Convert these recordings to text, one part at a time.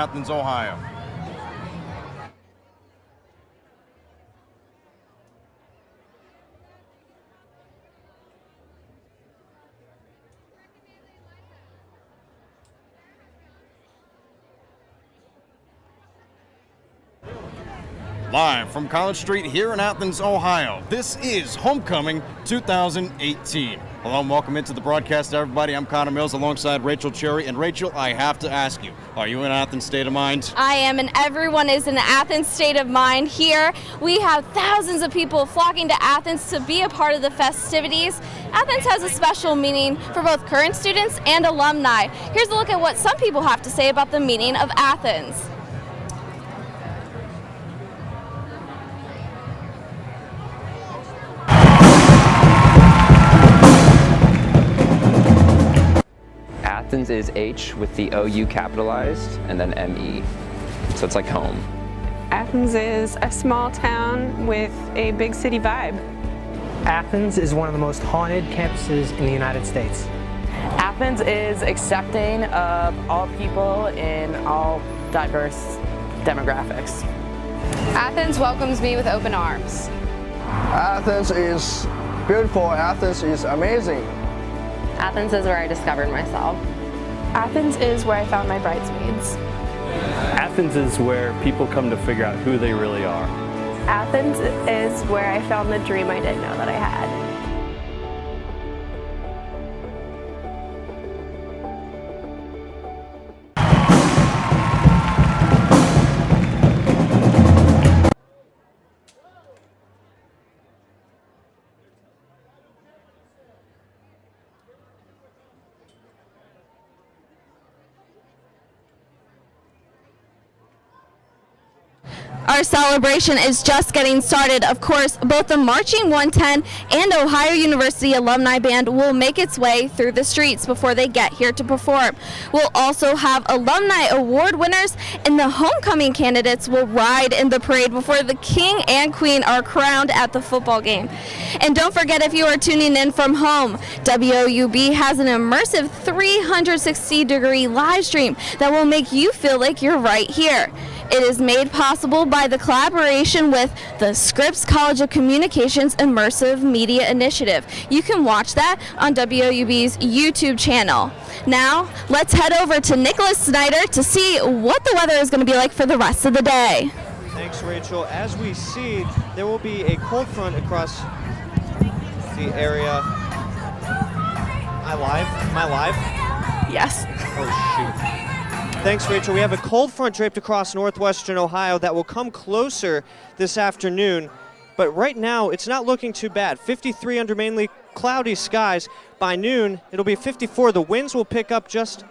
Athens, Ohio. Live from College Street here in Athens, Ohio, this is Homecoming 2018. Hello and welcome into the broadcast, everybody. I'm Connor Mills alongside Rachel Cherry. And Rachel, I have to ask you, are you in Athens State of Mind? I am, and everyone is in the Athens State of Mind here. We have thousands of people flocking to Athens to be a part of the festivities. Athens has a special meaning for both current students and alumni. Here's a look at what some people have to say about the meaning of Athens. Athens is H with the OU capitalized and then ME. So it's like home. Athens is a small town with a big city vibe. Athens is one of the most haunted campuses in the United States. Athens is accepting of all people in all diverse demographics. Athens welcomes me with open arms. Athens is beautiful. Athens is amazing. Athens is where I discovered myself. Athens is where I found my bridesmaids. Athens is where people come to figure out who they really are. Athens is where I found the dream I didn't know that I had. Our celebration is just getting started. Of course, both the Marching 110 and Ohio University Alumni Band will make its way through the streets before they get here to perform. We'll also have Alumni Award winners, and the homecoming candidates will ride in the parade before the King and Queen are crowned at the football game. And don't forget, if you are tuning in from home, WOUB has an immersive 360-degree live stream that will make you feel like you're right here. It is made possible by the collaboration with the Scripps College of Communications Immersive Media Initiative. You can watch that on WOUB's YouTube channel. Now, let's head over to Nicholas Snyder to see what the weather is going to be like for the rest of the day. Thanks, Rachel. As we see, there will be a cold front across the area. Am I live? Yes. Oh, shoot. Thanks, Rachel. We have a cold front draped across northwestern Ohio that will come closer this afternoon. But right now, it's not looking too bad. 53 under mainly cloudy skies. By noon, it'll be 54. The winds will pick up just...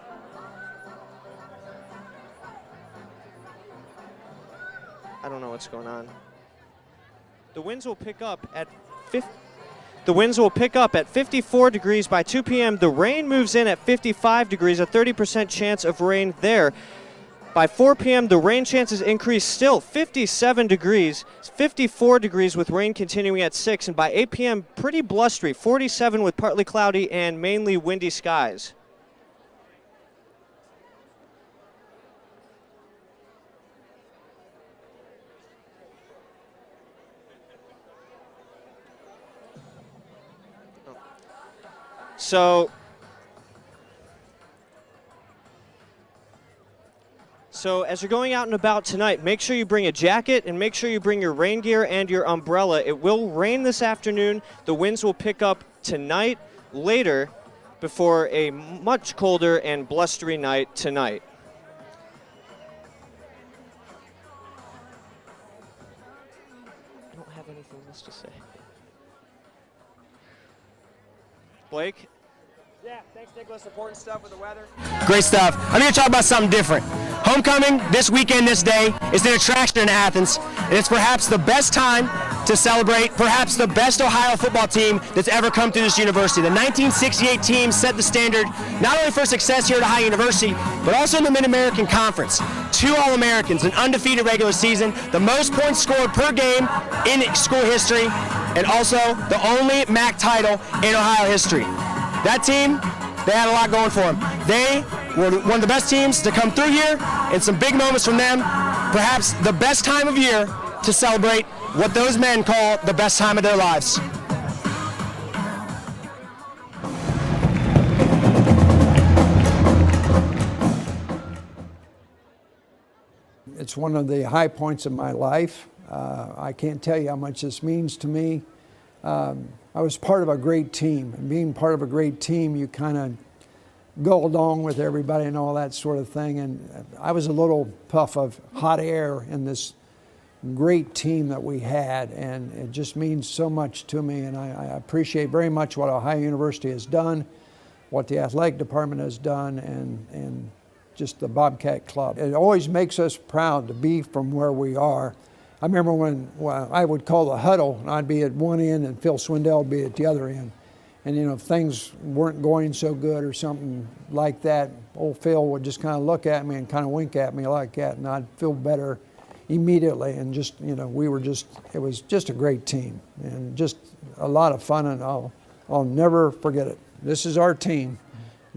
I don't know what's going on. The winds will pick up at 54 degrees by 2 p.m. The rain moves in at 55 degrees, a 30% chance of rain there. By 4 p.m., the rain chances increase still, 57 degrees, 54 degrees with rain continuing at 6. And by 8 p.m., pretty blustery, 47 with partly cloudy and mainly windy skies. So as you're going out and about tonight, make sure you bring a jacket and make sure you bring your rain gear and your umbrella. It will rain this afternoon. The winds will pick up tonight, later, before a much colder and blustery night tonight. I don't have anything else to say. Blake? Yeah, thanks, Nicholas. Important stuff with the weather. Great stuff. I'm here to talk about something different. Homecoming this weekend, this day, is an attraction in Athens, and it's perhaps the best time to celebrate perhaps the best Ohio football team that's ever come through this university. The 1968 team set the standard not only for success here at Ohio University, but also in the Mid-American Conference. 2 All-Americans, an undefeated regular season, the most points scored per game in school history, and also the only MAC title in Ohio history. That team, they had a lot going for them. They were one of the best teams to come through here, and some big moments from them. Perhaps the best time of year to celebrate what those men call the best time of their lives. It's one of the high points of my life. I can't tell you how much this means to me. I was part of a great team, and being part of a great team, you kind of go along with everybody and all that sort of thing. And I was a little puff of hot air in this great team that we had, and it just means so much to me. And I appreciate very much what Ohio University has done, what the athletic department has done, and just the Bobcat Club. It always makes us proud to be from where we are. I remember when I would call the huddle, and I'd be at one end and Phil Swindell would be at the other end. And you know, if things weren't going so good or something like that, old Phil would just kind of look at me and kind of wink at me like that, and I'd feel better immediately. And just, you know, it was just a great team and just a lot of fun, and I'll never forget it. This is our team.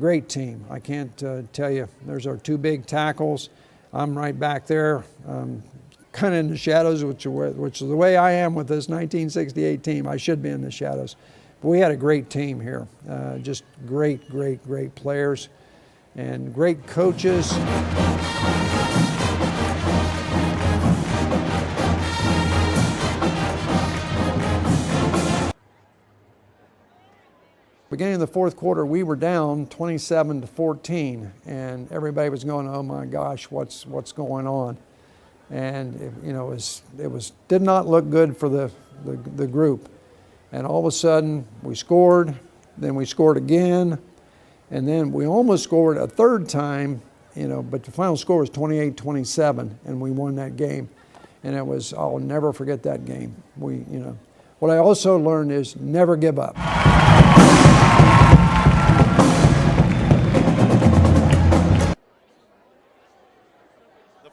Great team. I can't tell you. There's our two big tackles. I'm right back there, kind of in the shadows, which is the way I am with this 1968 team. I should be in the shadows. But we had a great team here. Just great, great, great players and great coaches. Beginning of the fourth quarter, we were down 27-14, and everybody was going, "Oh my gosh, what's going on?" And it did not look good for the group. And all of a sudden, we scored, then we scored again, and then we almost scored a third time, but the final score was 28-27, and we won that game. And I'll never forget that game. What I also learned is never give up.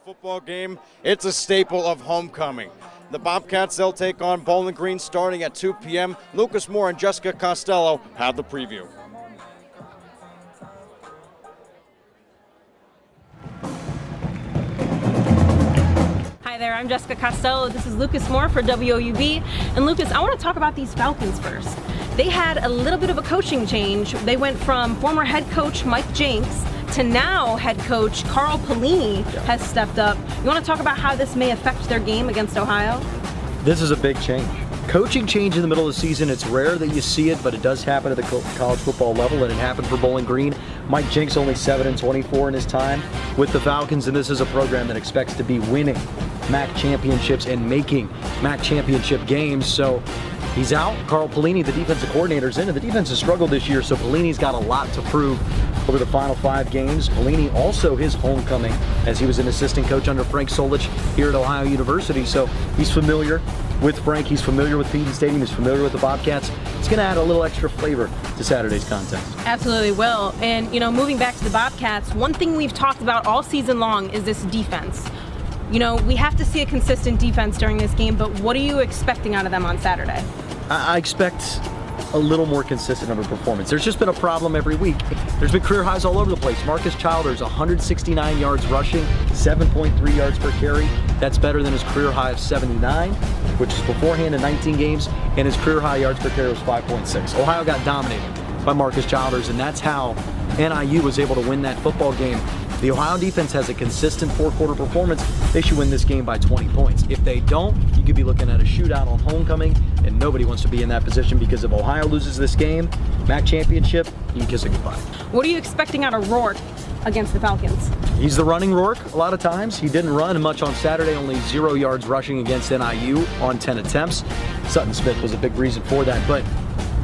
Football game, it's a staple of homecoming. The Bobcats, they'll take on Bowling Green starting at 2 p.m. Lucas Moore and Jessica Costello have the preview. Hi there, I'm Jessica Costello. This is Lucas Moore for WOUB. And Lucas, I want to talk about these Falcons first. They had a little bit of a coaching change. They went from former head coach Mike Jenks to now head coach Carl Pelini has stepped up. You want to talk about how this may affect their game against Ohio? This is a big change. Coaching change in the middle of the season, it's rare that you see it, but it does happen at the college football level, and it happened for Bowling Green. Mike Jenks only 7-24 in his time with the Falcons, and this is a program that expects to be winning MAC championships and making MAC championship games. So he's out. Carl Pelini, the defensive coordinator, is in, and the defense has struggled this year, so Pelini's got a lot to prove over the final 5 games. Pelini also his homecoming, as he was an assistant coach under Frank Solich here at Ohio University, so he's familiar with Frank, he's familiar with Paes Stadium, he's familiar with the Bobcats. It's going to add a little extra flavor to Saturday's contest. Absolutely will. And moving back to the Bobcats, one thing we've talked about all season long is this defense. We have to see a consistent defense during this game, but what are you expecting out of them on Saturday? I expect a little more consistent of a performance. There's just been a problem every week. There's been career highs all over the place. Marcus Childers, 169 yards rushing, 7.3 yards per carry. That's better than his career high of 79, which is beforehand in 19 games, and his career high yards per carry was 5.6. Ohio got dominated by Marcus Childers, and that's how NIU was able to win that football game. The Ohio defense has a consistent four-quarter performance. They should win this game by 20 points. If they don't, you could be looking at a shootout on homecoming, and nobody wants to be in that position, because if Ohio loses this game, MAC championship, you can kiss it goodbye. What are you expecting out of Rourke against the Falcons? He's the running Rourke a lot of times. He didn't run much on Saturday, only 0 yards rushing against NIU on 10 attempts. Sutton Smith was a big reason for that, but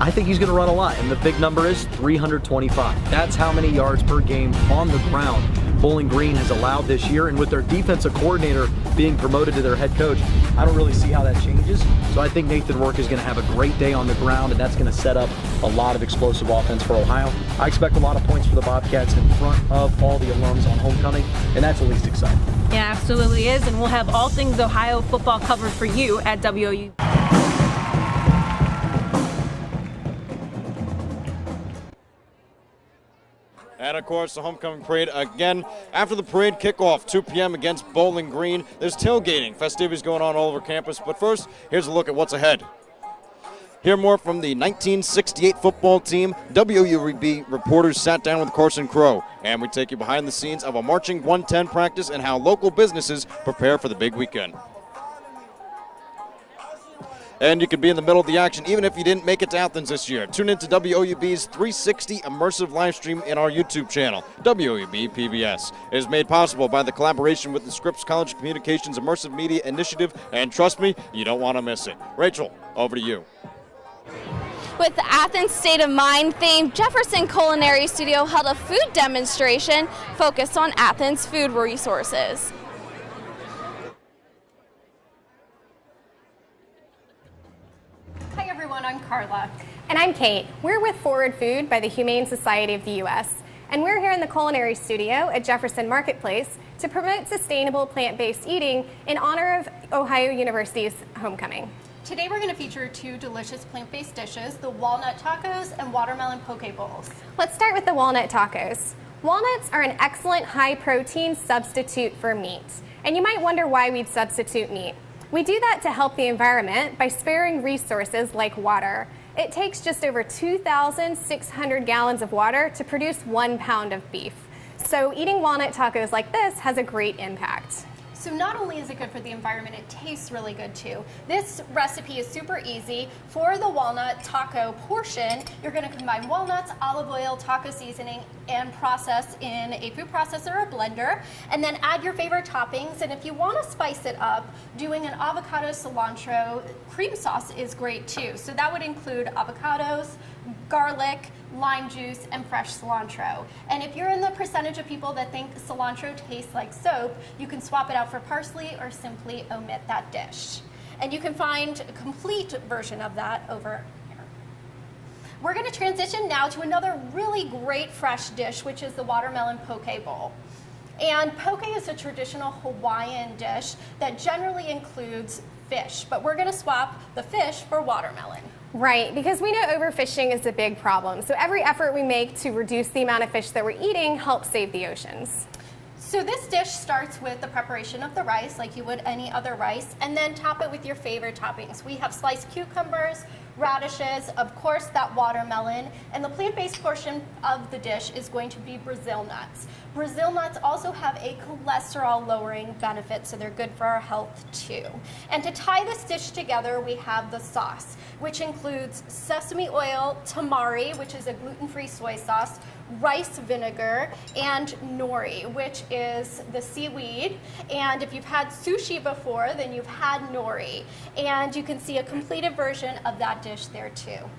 I think he's going to run a lot, and the big number is 325. That's how many yards per game on the ground Bowling Green has allowed this year, and with their defensive coordinator being promoted to their head coach, I don't really see how that changes. So I think Nathan Rourke is going to have a great day on the ground, and that's going to set up a lot of explosive offense for Ohio. I expect a lot of points for the Bobcats in front of all the alums on homecoming, and that's at least exciting. Yeah, absolutely is, and we'll have all things Ohio football covered for you at WOU. And, of course, the homecoming parade again. After the parade kickoff, 2 p.m. against Bowling Green. There's tailgating, festivities going on all over campus. But first, here's a look at what's ahead. Hear more from the 1968 football team. WUB reporters sat down with Carson Crow, and we take you behind the scenes of a Marching 110 practice and how local businesses prepare for the big weekend. And you could be in the middle of the action even if you didn't make it to Athens this year. Tune in to WOUB's 360 immersive live stream in our YouTube channel, WOUB PBS. It is made possible by the collaboration with the Scripps College Communications Immersive Media Initiative, and trust me, you don't want to miss it. Rachel, over to you. With the Athens State of Mind theme, Jefferson Culinary Studio held a food demonstration focused on Athens food resources. Hi everyone, I'm Carla. And I'm Kate. We're with Forward Food by the Humane Society of the U.S. And we're here in the Culinary Studio at Jefferson Marketplace to promote sustainable plant-based eating in honor of Ohio University's homecoming. Today we're going to feature 2 delicious plant-based dishes, the walnut tacos and watermelon Pokeballs. Let's start with the walnut tacos. Walnuts are an excellent high-protein substitute for meat. And you might wonder why we'd substitute meat. We do that to help the environment by sparing resources like water. It takes just over 2,600 gallons of water to produce 1 pound of beef. So eating walnut tacos like this has a great impact. So not only is it good for the environment, it tastes really good too. This recipe is super easy. For the walnut taco portion, you're going to combine walnuts, olive oil, taco seasoning, and process in a food processor or blender, and then add your favorite toppings. And if you want to spice it up, doing an avocado cilantro cream sauce is great too. So that would include avocados, garlic, lime juice, and fresh cilantro. And if you're in the percentage of people that think cilantro tastes like soap, you can swap it out for parsley or simply omit that dish. And you can find a complete version of that over here. We're going to transition now to another really great fresh dish, which is the watermelon poke bowl. And poke is a traditional Hawaiian dish that generally includes fish, but we're going to swap the fish for watermelon. Right, because we know overfishing is a big problem. So every effort we make to reduce the amount of fish that we're eating helps save the oceans. So this dish starts with the preparation of the rice, like you would any other rice, and then top it with your favorite toppings. We have sliced cucumbers, radishes, of course that watermelon, and the plant-based portion of the dish is going to be Brazil nuts. Brazil nuts also have a cholesterol-lowering benefit, so they're good for our health too. And to tie this dish together, we have the sauce, which includes sesame oil, tamari, which is a gluten-free soy sauce, rice vinegar, and nori, which is the seaweed. And if you've had sushi before, then you've had nori. And you can see a completed version of that dish there too.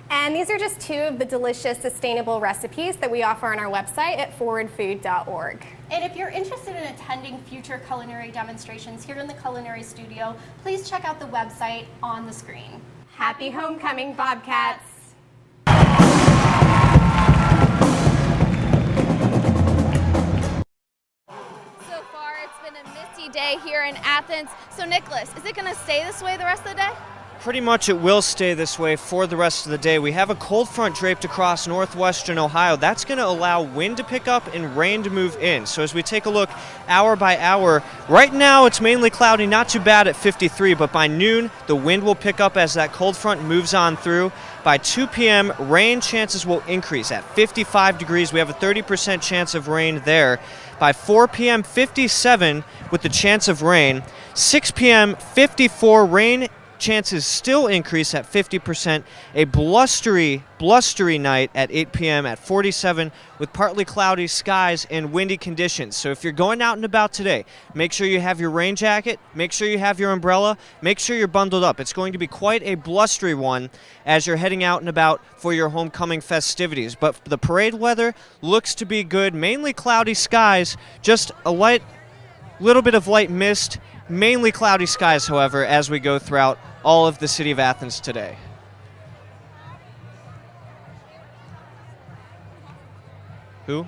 And these are just 2 of the delicious sustainable recipes that we offer on our website at forwardfood.org. And if you're interested in attending future culinary demonstrations here in the Culinary Studio, please check out the website on the screen. Happy homecoming, Bobcats! So far, it's been a misty day here in Athens. So Nicholas, is it going to stay this way the rest of the day? Pretty much it will stay this way for the rest of the day. We have a cold front draped across northwestern Ohio. That's going to allow wind to pick up and rain to move in. So as we take a look hour by hour, right now it's mainly cloudy, not too bad at 53, but by noon the wind will pick up as that cold front moves on through. By 2 p.m., rain chances will increase at 55 degrees. We have a 30% chance of rain there. By 4 p.m., 57 with the chance of rain. 6 p.m., 54 rain. Chances still increase at 50%. A blustery night at 8 p.m. at 47 with partly cloudy skies and windy conditions. So if you're going out and about today, make sure you have your rain jacket, make sure you have your umbrella, make sure you're bundled up. It's going to be quite a blustery one as you're heading out and about for your homecoming festivities. But the parade weather looks to be good, mainly cloudy skies, just a little bit of light mist, mainly cloudy skies, however, as we go throughout all of the city of Athens today. Who?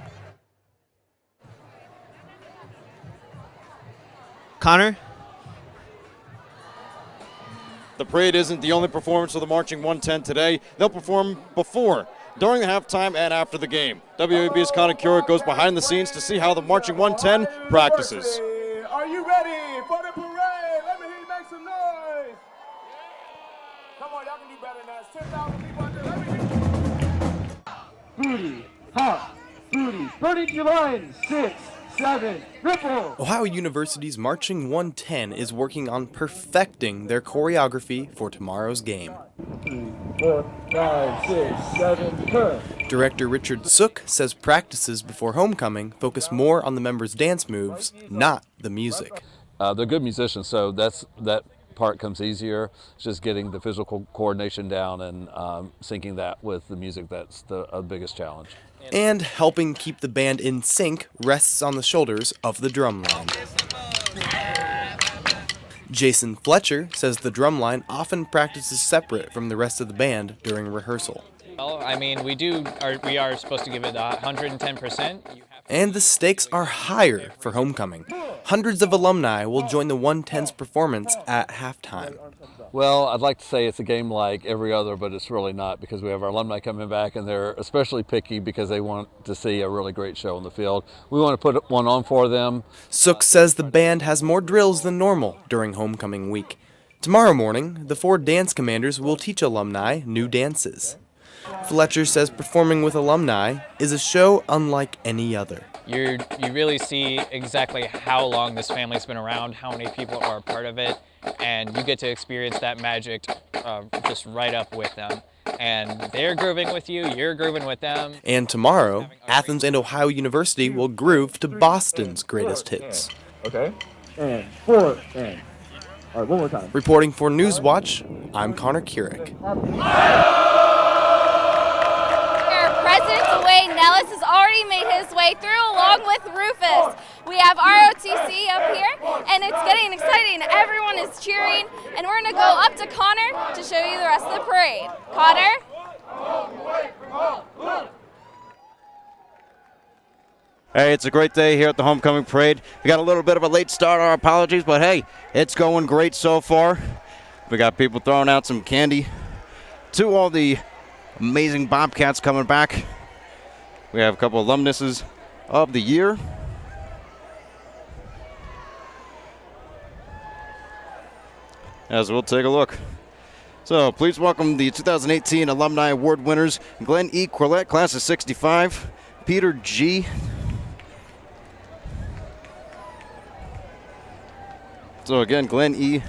Connor? The parade isn't the only performance of the Marching 110 today. They'll perform before during the halftime and after the game. WAB's Connor Curick goes behind the scenes to see how the Marching 110 practices. Are you ready for the parade? Let me hear you make some noise. Come on, y'all can do better than that. It's 10,000 people out there. Let me hear Booty, hop, booty, burning your line, 6, 7, ripple. Ohio University's Marching 110 is working on perfecting their choreography for tomorrow's game. 3, 4, 5, 6, 7, turn. Director Richard Sook says practices before homecoming focus more on the members' dance moves, not the music. They're good musicians, so that part comes easier. It's just getting the physical coordination down and syncing that with the music that's the biggest challenge. And helping keep the band in sync rests on the shoulders of the drumline. Jason Fletcher says the drumline often practices separate from the rest of the band during rehearsal. Well, I mean, we are supposed to give it 110%. And the stakes are higher for homecoming. Hundreds of alumni will join the 110's performance at halftime. Well, I'd like to say it's a game like every other, but it's really not, because we have our alumni coming back and they're especially picky because they want to see a really great show on the field. We want to put one on for them. Sook says the band has more drills than normal during homecoming week. Tomorrow morning, the 4 dance commanders will teach alumni new dances. Fletcher says performing with alumni is a show unlike any other. You really see exactly how long this family's been around, how many people are a part of it, and you get to experience that magic just right up with them. And they're grooving with you, you're grooving with them. And tomorrow, Athens and Ohio University will groove to Boston's greatest hits. Okay, and 4, and. All right, one more time. Reporting for Newswatch, I'm Connor Curick. President's Away, Nellis has already made his way through along with Rufus. We have ROTC up here, and it's getting exciting. Everyone is cheering, and we're going to go up to Connor to show you the rest of the parade. Connor? Hey, it's a great day here at the homecoming parade. We got a little bit of a late start, our apologies, but hey, it's going great so far. We got people throwing out some candy to all the amazing Bobcats coming back. We have a couple alumnuses of the year. As we'll take a look. So please welcome the 2018 Alumni Award winners, Glenn E. Corlett, class of 65, Peter G. So again, Glenn E.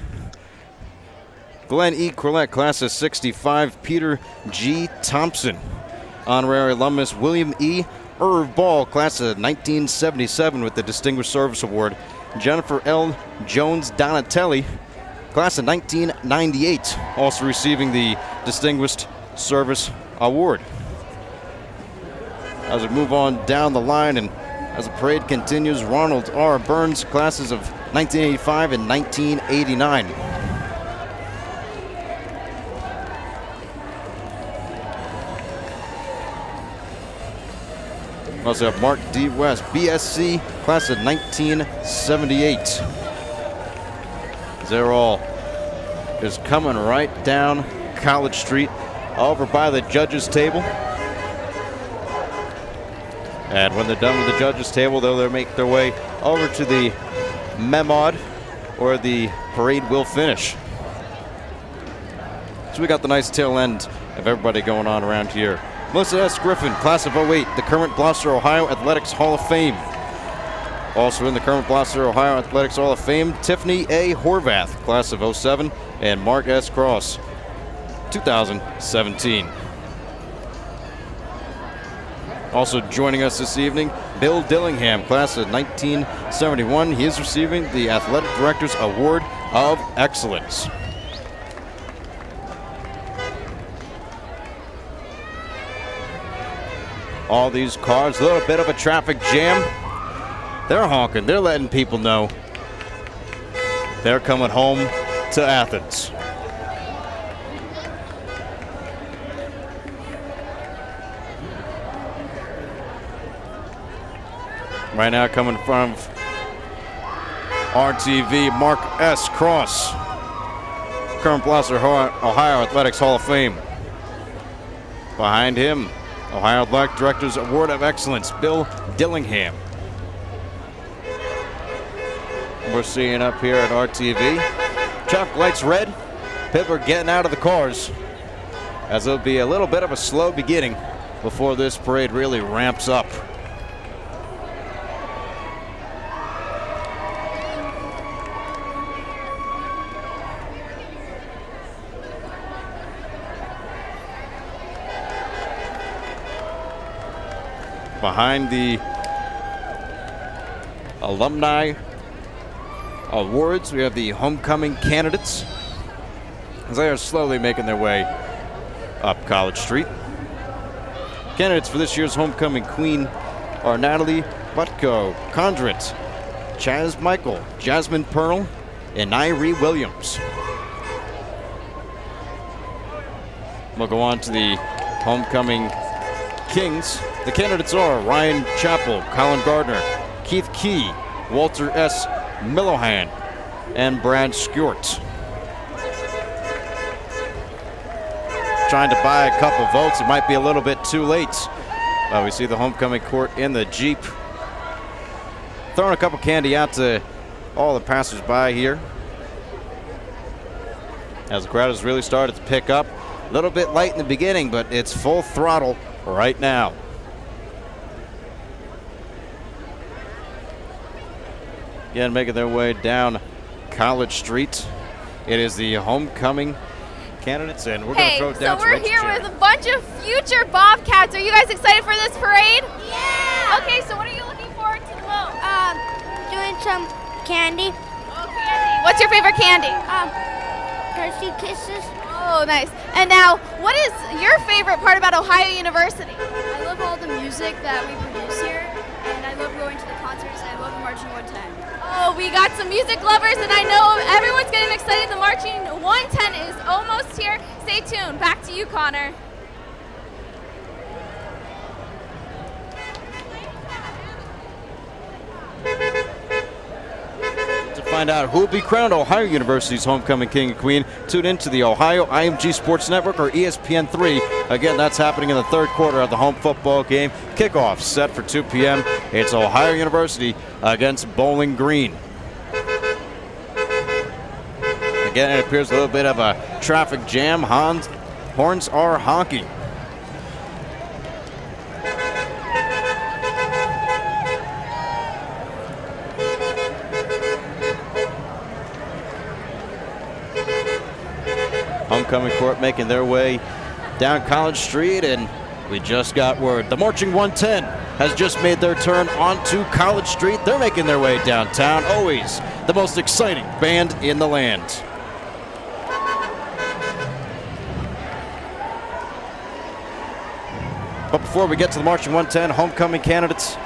Corlett, class of 65, Peter G. Thompson. Honorary alumnus William E. Irv Ball, class of 1977 with the Distinguished Service Award. Jennifer L. Jones Donatelli, class of 1998, also receiving the Distinguished Service Award. As we move on down the line and as the parade continues, Ronald R. Burns, classes of 1985 and 1989. We also have Mark D. West, BSc, class of 1978. They're all just coming right down College Street over by the judges' table. And when they're done with the judges' table, they'll make their way over to the Memod, where the parade will finish. So we got the nice tail end of everybody going on around here. Melissa S. Griffin, class of 08, the current Gloucester, Ohio Athletics Hall of Fame. Also in the current Gloucester, Ohio Athletics Hall of Fame, Tiffany A. Horvath, class of 07, and Mark S. Cross, 2017. Also joining us this evening, Bill Dillingham, class of 1971. He is receiving the Athletic Director's Award of Excellence. All these cars, a little bit of a traffic jam. They're honking, they're letting people know they're coming home to Athens. Right now coming from RTV, Mark S. Cross, current Gloucester, Ohio Athletics Hall of Fame. Behind him, Ohio Athletic Director's Award of Excellence, Bill Dillingham. We're seeing up here at RTV. Traffic lights red. People are getting out of the cars, as it'll be a little bit of a slow beginning before this parade really ramps up. Behind the Alumni Awards, we have the homecoming candidates, as they are slowly making their way up College Street. Candidates for this year's homecoming queen are Natalie Butko, Condrit, Chaz Michael, Jasmine Pearl, and Nairi Williams. We'll go on to the homecoming kings. The candidates are Ryan Chappell, Colin Gardner, Keith Key, Walter S. Millohan, and Brad Skjort. Trying to buy a couple votes. It might be a little bit too late. We see the homecoming court in the Jeep. Throwing a couple candy out to all the passers-by here, as the crowd has really started to pick up. A little bit light in the beginning, but it's full throttle right now. Again, making their way down College Street. It is the homecoming candidates, and we're going to throw it down to Rachel. So we're here with a bunch of future Bobcats. Are you guys excited for this parade? Yeah! Okay, so what are you looking forward to the most? Doing some candy. Oh, candy. What's your favorite candy? Hershey Kisses. Oh, nice. And now, what is your favorite part about Ohio University? I love all the music that we produce here, and I love going to the concerts, and I love Marching 110. Oh, we got some music lovers, and I know everyone's getting excited. The Marching 110 is almost here. Stay tuned. Back to you, Connor. To find out who will be crowned Ohio University's homecoming king and queen, tune in to the Ohio IMG Sports Network or ESPN3. Again, that's happening in the third quarter of the home football game. Kickoff set for 2 p.m. It's Ohio University against Bowling Green. Again, it appears a little bit of a traffic jam. Horns are honking. Homecoming court making their way down College Street, and we just got word the Marching 110 has just made their turn onto College Street. They're making their way downtown. Always the most exciting band in the land. But before we get to the Marching 110 homecoming candidates,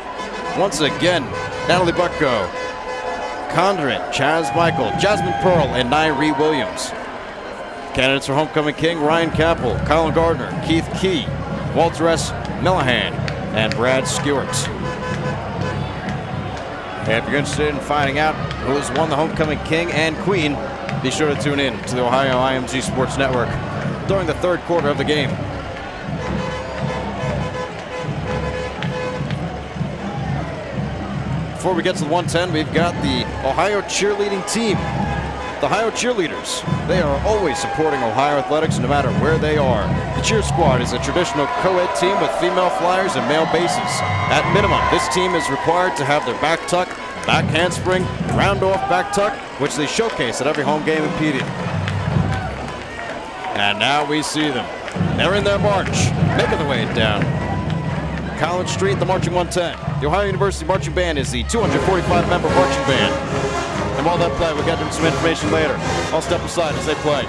once again, Natalie Butko, Condrit, Chaz Michael, Jasmine Pearl, and Nairi Williams. Candidates for homecoming king, Ryan Chappell, Colin Gardner, Keith Key, Walter S. Millohan, and Brad Skjort. And if you're interested in finding out who has won the homecoming king and queen, be sure to tune in to the Ohio IMG Sports Network during the third quarter of the game. Before we get to the 110, we've got the Ohio cheerleading team. The Ohio Cheerleaders, they are always supporting Ohio athletics no matter where they are. The Cheer Squad is a traditional co-ed team with female flyers and male bases. At minimum, this team is required to have their back tuck, back handspring, round off back tuck, which they showcase at every home game in Pedia. And now we see them. They're in their march, making their way down College Street, the Marching 110. The Ohio University Marching Band is the 245-member marching band. And while they play, we'll get them some information later. I'll step aside as they play.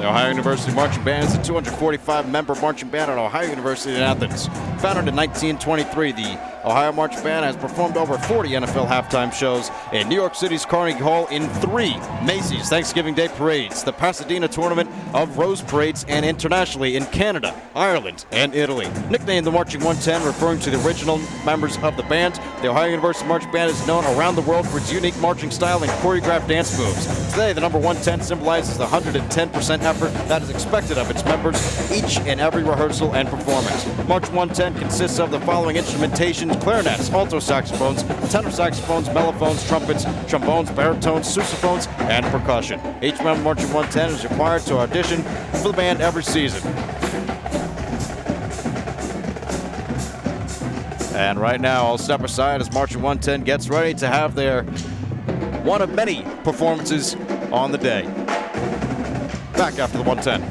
The Ohio University Marching Band is a 245-member marching band at Ohio University in Athens. Founded in 1923, the Ohio Marching Band has performed over 40 NFL halftime shows in New York City's Carnegie Hall in 3 Macy's Thanksgiving Day parades, the Pasadena Tournament of Rose Parades, and internationally in Canada, Ireland, and Italy. Nicknamed the Marching 110, referring to the original members of the band, the Ohio University Marching Band is known around the world for its unique marching style and choreographed dance moves. Today, the number 110 symbolizes the 110% effort that is expected of its members each and every rehearsal and performance. March 110 consists of the following instrumentation: clarinets, alto saxophones, tenor saxophones, mellophones, trumpets, trombones, baritones, sousaphones, and percussion. Each member of Marching 110 is required to audition for the band every season. And right now, I'll step aside as Marching 110 gets ready to have their one of many performances on the day. Back after the 110.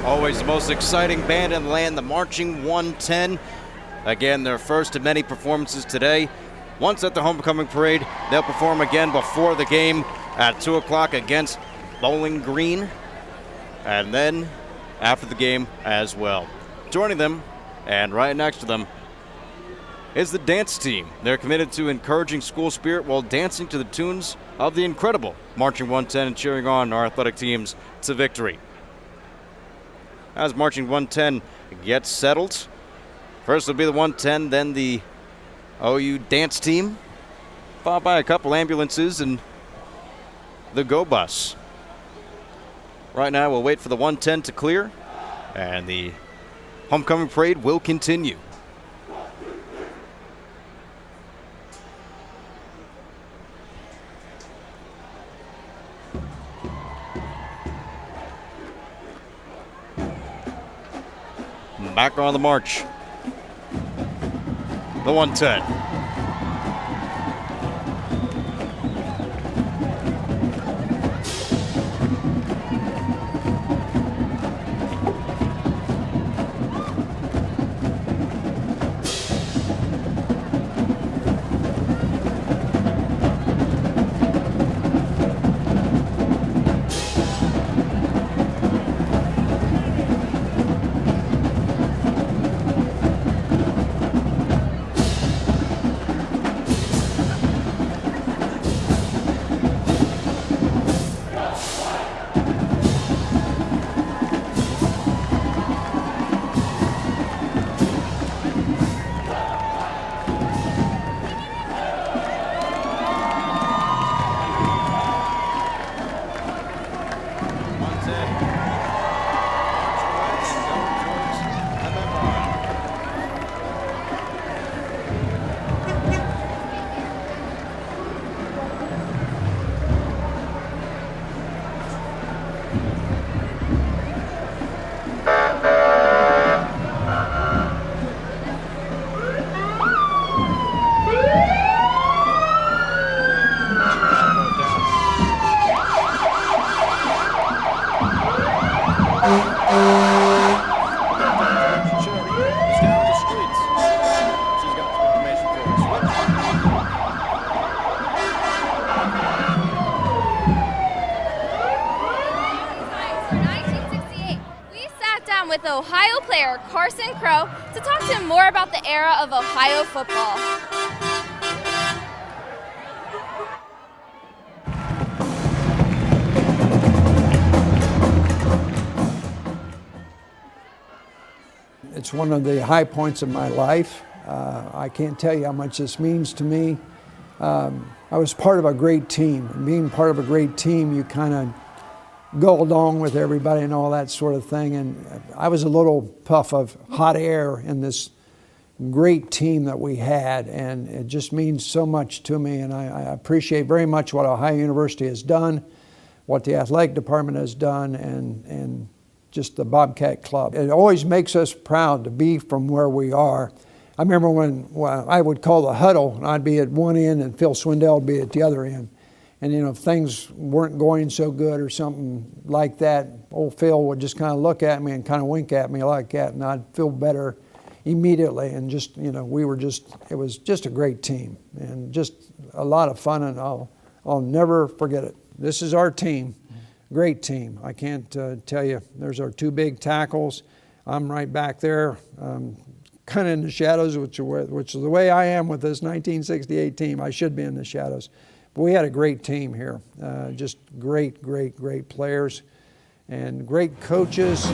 Always the most exciting band in the land, the Marching 110. Again, their first of many performances today. Once at the homecoming parade, they'll perform again before the game at 2 o'clock against Bowling Green, and then after the game as well. Joining them, and right next to them, is the dance team. They're committed to encouraging school spirit while dancing to the tunes of the incredible Marching 110 and cheering on our athletic teams to victory. As Marching 110 gets settled, first will be the 110, then the OU dance team, followed by a couple ambulances and the go bus. Right now we'll wait for the 110 to clear, and the homecoming parade will continue. Back on the march, the 110. Ohio player Carson Crow to talk to him more about the era of Ohio football. It's one of the high points of my life. I can't tell you how much this means to me. I was part of a great team. And being part of a great team, you kind of go along with everybody and all that sort of thing. And I was a little puff of hot air in this great team that we had, and it just means so much to me. And I appreciate very much what Ohio University has done, what the athletic department has done, and just the Bobcat Club. It always makes us proud to be from where we are. I remember when I would call the huddle, and I'd be at one end and Phil Swindell would be at the other end. And you know, if things weren't going so good or something like that, old Phil would just kind of look at me and kind of wink at me like that, and I'd feel better immediately. And just, you know, it was just a great team and just a lot of fun, and I'll never forget it. This is our team, great team. I can't tell you, there's our two big tackles. I'm right back there, kind of in the shadows, which is the way I am with this 1968 team. I should be in the shadows. But we had a great team here, just great players and great coaches.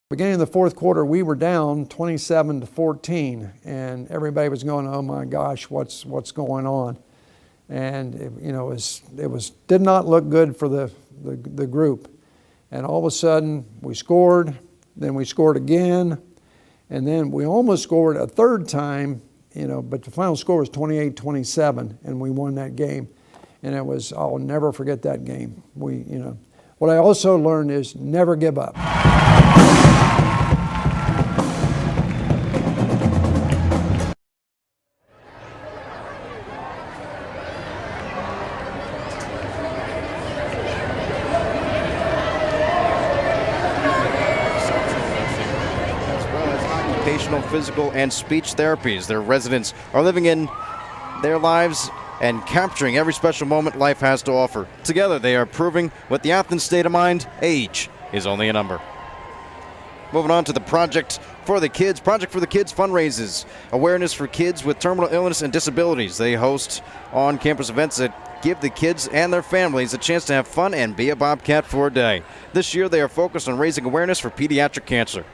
Beginning of the fourth quarter, we were down 27-14, and everybody was going, "Oh my gosh, what's going on?" And it did not look good for the group. And all of a sudden, we scored, then we scored again, and then we almost scored a third time, but the final score was 28-27, and we won that game. And I'll never forget that game. What I also learned is never give up. occupational, physical, and speech therapies. Their residents are living in their lives and capturing every special moment life has to offer. Together, they are proving with the Athens State of Mind, age is only a number. Moving on to the Project for the Kids. Project for the Kids fundraises awareness for kids with terminal illness and disabilities. They host on-campus events that give the kids and their families a chance to have fun and be a Bobcat for a day. This year, they are focused on raising awareness for pediatric cancer.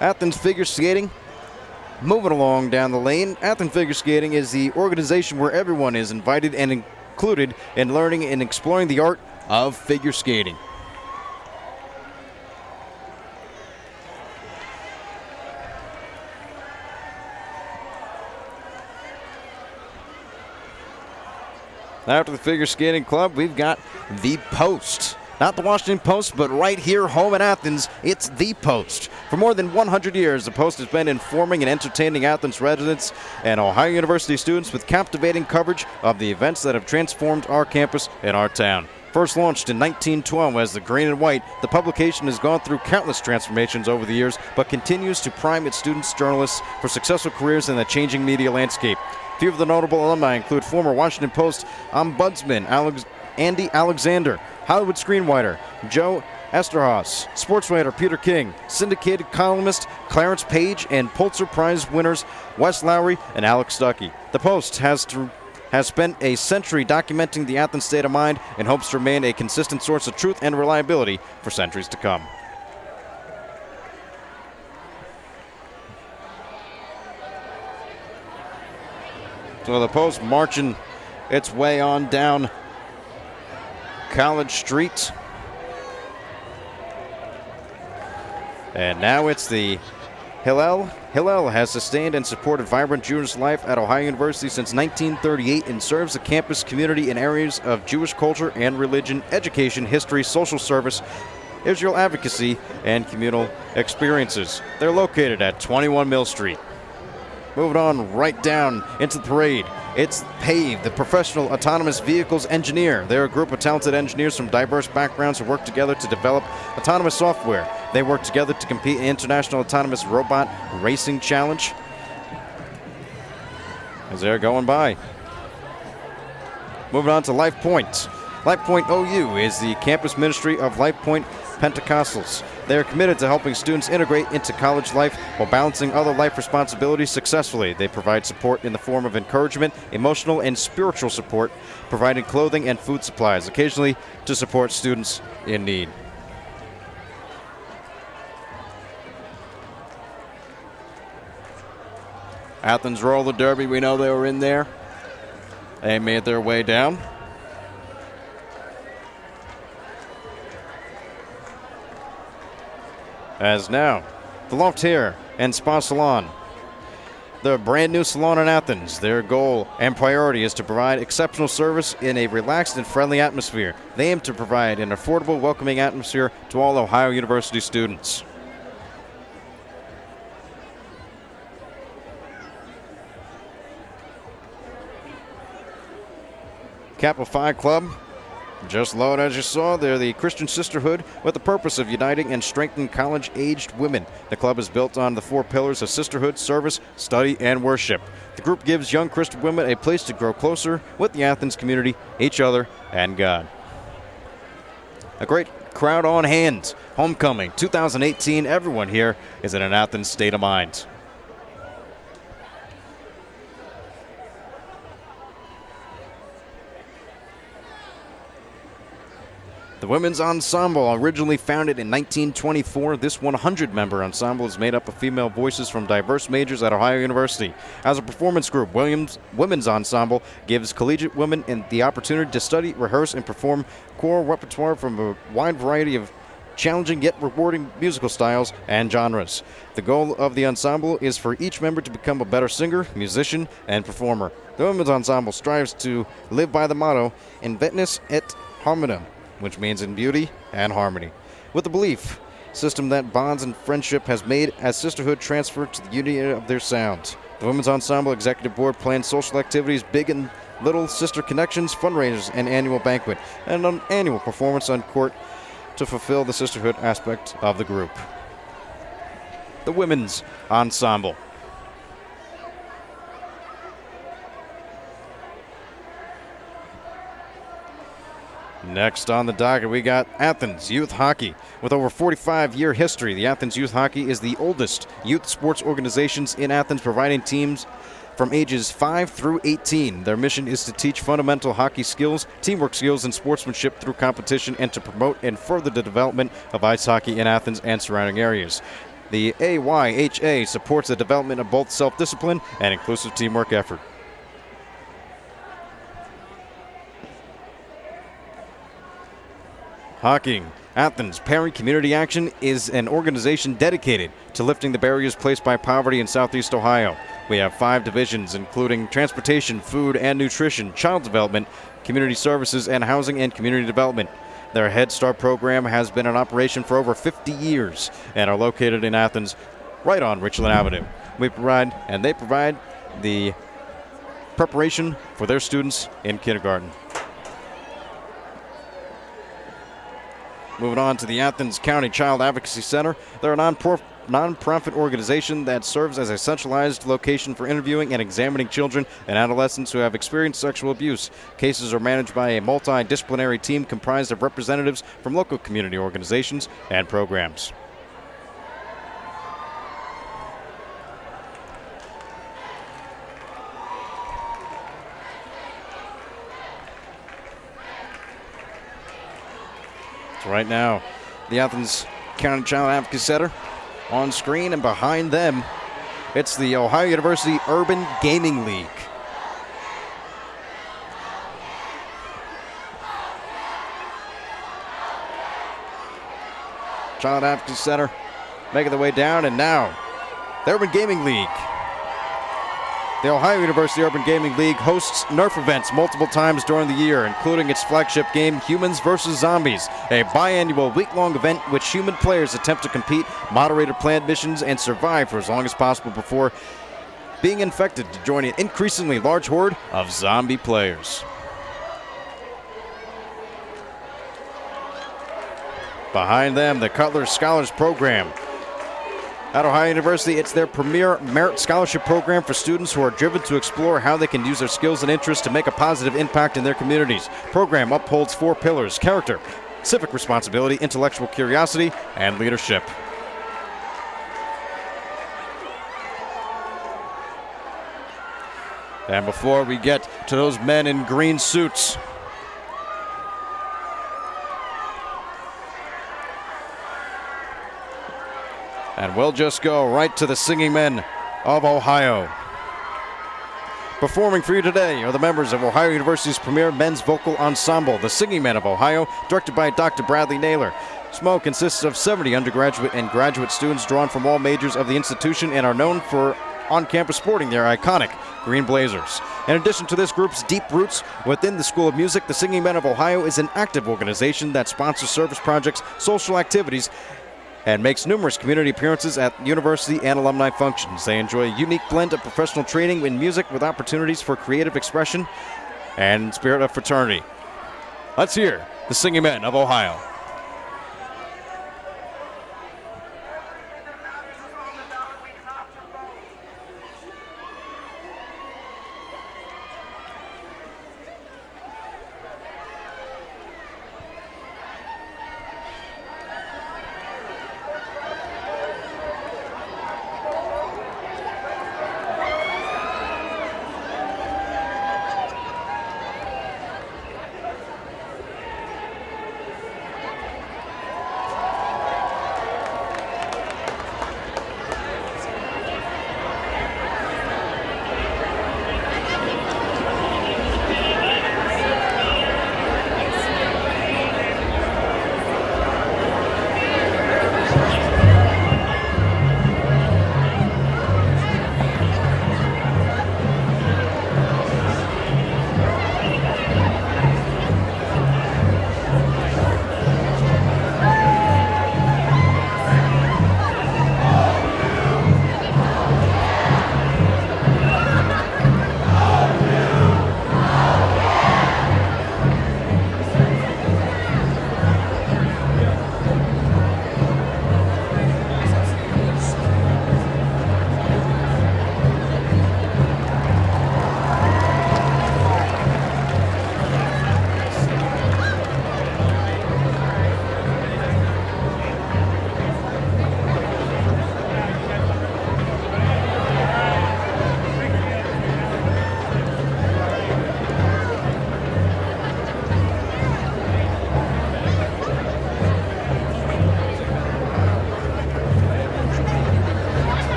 Athens Figure-Skating, moving along down the lane. Athens Figure-Skating is the organization where everyone is invited and included in learning and exploring the art of figure skating. After the Figure Skating Club, we've got the Post. Not the Washington Post, but right here home in Athens, it's the Post. For more than 100 years, the Post has been informing and entertaining Athens residents and Ohio University students with captivating coverage of the events that have transformed our campus and our town. First launched in 1912 as the Green and White, the publication has gone through countless transformations over the years, but continues to prime its students, journalists for successful careers in the changing media landscape. A few of the notable alumni include former Washington Post ombudsman Andy Alexander, Hollywood screenwriter Joe Esterhaus, sports writer Peter King, syndicated columnist Clarence Page, and Pulitzer Prize winners Wes Lowry and Alex Stuckey. The Post has spent a century documenting the Athens State of Mind and hopes to remain a consistent source of truth and reliability for centuries to come. So the Post marching its way on down College Street. And now it's the Hillel. Hillel has sustained and supported vibrant Jewish life at Ohio University since 1938 and serves the campus community in areas of Jewish culture and religion, education, history, social service, Israel advocacy, and communal experiences. They're located at 21 Mill Street. Moving on right down into the parade, it's PAVE, the Professional Autonomous Vehicles Engineer. They're a group of talented engineers from diverse backgrounds who work together to develop autonomous software. They work together to compete in the International Autonomous Robot Racing Challenge. As they're going by. Moving on to Life Point. Life Point OU is the campus ministry of Life Point Pentecostals. They are committed to helping students integrate into college life while balancing other life responsibilities successfully. They provide support in the form of encouragement, emotional and spiritual support, providing clothing and food supplies, occasionally to support students in need. Athens Roller Derby, we know they were in there. They made their way down. As now, the Loft Hair and Spa Salon. The brand new salon in Athens. Their goal and priority is to provide exceptional service in a relaxed and friendly atmosphere. They aim to provide an affordable, welcoming atmosphere to all Ohio University students. Kappa Phi Club. Just low as you saw, they're the Christian sisterhood with the purpose of uniting and strengthening college-aged women. The club is built on the 4 pillars of sisterhood, service, study, and worship. The group gives young Christian women a place to grow closer with the Athens community, each other, and God. A great crowd on hand. Homecoming 2018. Everyone here is in an Athens state of mind. The Women's Ensemble, originally founded in 1924, this 100-member ensemble is made up of female voices from diverse majors at Ohio University. As a performance group, Women's Ensemble gives collegiate women the opportunity to study, rehearse, and perform core repertoire from a wide variety of challenging yet rewarding musical styles and genres. The goal of the ensemble is for each member to become a better singer, musician, and performer. The Women's Ensemble strives to live by the motto, Inventus et Harmonium, which means in beauty and harmony, with the belief system that bonds and friendship has made as sisterhood transfer to the unity of their sound. The Women's Ensemble Executive Board plans social activities big and Little Sister Connections, fundraisers, and annual banquet, and an annual performance on court to fulfill the sisterhood aspect of the group. The Women's Ensemble. Next on the docket, we got Athens Youth Hockey. With over 45-year history, the Athens Youth Hockey is the oldest youth sports organizations in Athens, providing teams from ages 5 through 18. Their mission is to teach fundamental hockey skills, teamwork skills, and sportsmanship through competition, and to promote and further the development of ice hockey in Athens and surrounding areas. The AYHA supports the development of both self-discipline and inclusive teamwork effort. Hockeying. Athens Parent Community Action is an organization dedicated to lifting the barriers placed by poverty in Southeast Ohio. We have 5 divisions, including transportation, food and nutrition, child development, community services, and housing and community development. Their Head Start program has been in operation for over 50 years and are located in Athens, right on Richland Avenue. They provide the preparation for their students in kindergarten. Moving on to the Athens County Child Advocacy Center. They're a nonprofit organization that serves as a centralized location for interviewing and examining children and adolescents who have experienced sexual abuse. Cases are managed by a multidisciplinary team comprised of representatives from local community organizations and programs. Right now, the Athens County Child Advocacy Center on screen, and behind them, it's the Ohio University Urban Gaming League. Child Advocacy Center making their way down, and now the Urban Gaming League. The Ohio University Urban Gaming League hosts Nerf events multiple times during the year, including its flagship game, Humans vs. Zombies, a biannual week-long event in which human players attempt to compete, moderated planned missions, and survive for as long as possible before being infected to join an increasingly large horde of zombie players. Behind them, the Cutler Scholars Program. At Ohio University, it's their premier merit scholarship program for students who are driven to explore how they can use their skills and interests to make a positive impact in their communities. Program upholds 4 pillars: character, civic responsibility, intellectual curiosity, and leadership. And before we get to those men in green suits, and we'll just go right to the Singing Men of Ohio. Performing for you today are the members of Ohio University's premier men's vocal ensemble, the Singing Men of Ohio, directed by Dr. Bradley Naylor. SMO consists of 70 undergraduate and graduate students drawn from all majors of the institution and are known for on-campus sporting their iconic green blazers. In addition to this group's deep roots within the School of Music, the Singing Men of Ohio is an active organization that sponsors service projects, social activities, and makes numerous community appearances at university and alumni functions. They enjoy a unique blend of professional training in music with opportunities for creative expression and spirit of fraternity. Let's hear the Singing Men of Ohio.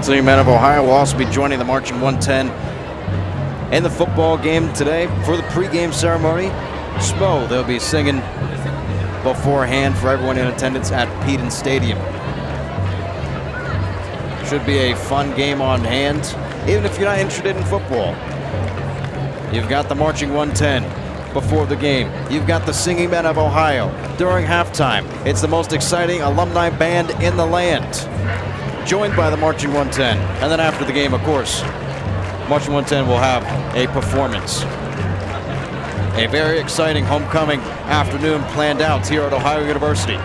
Singing Men of Ohio will also be joining the Marching 110 in the football game today for the pregame ceremony. Smo, they'll be singing beforehand for everyone in attendance at Peden Stadium. Should be a fun game on hand, even if you're not interested in football. You've got the Marching 110 before the game. You've got the Singing Men of Ohio during halftime. It's the most exciting alumni band in the land, joined by the Marching 110. And then after the game, of course, Marching 110 will have a performance. A very exciting homecoming afternoon planned out here at Ohio University.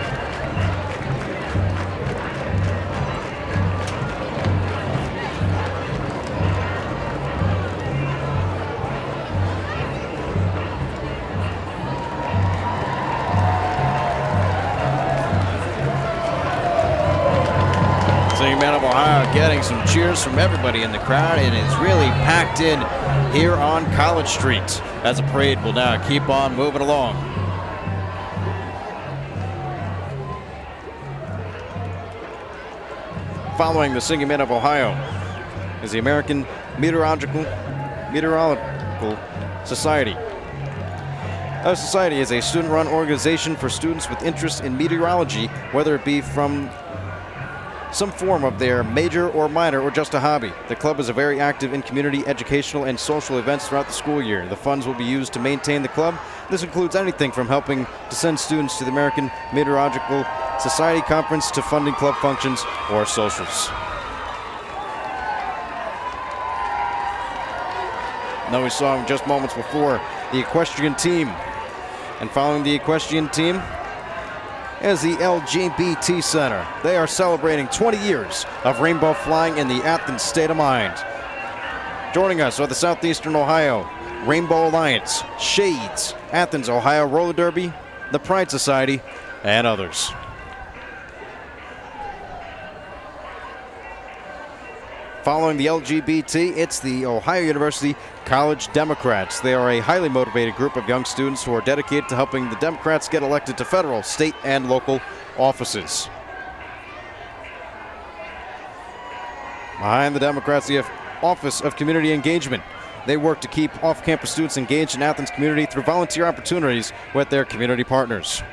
Singing Men of Ohio getting some cheers from everybody in the crowd, and it's really packed in here on College Street as the parade will now keep on moving along. Following the Singing Men of Ohio is the American Meteorological Society. Our society is a student-run organization for students with interest in meteorology, whether it be from some form of their major or minor or just a hobby. The club is very active in community, educational, and social events throughout the school year. The funds will be used to maintain the club. This includes anything from helping to send students to the American Meteorological Society Conference to funding club functions or socials. Now we saw him just moments before the equestrian team. And following the equestrian team is the LGBT Center. They are celebrating 20 years of rainbow flying in the Athens State of Mind. Joining us are the Southeastern Ohio Rainbow Alliance, Shades, Athens, Ohio Roller Derby, the Pride Society, and others. Following the LGBT, it's the Ohio University College Democrats. They are a highly motivated group of young students who are dedicated to helping the Democrats get elected to federal, state, and local offices. Behind the Democrats, the Office of Community Engagement. They work to keep off-campus students engaged in Athens community through volunteer opportunities with their community partners.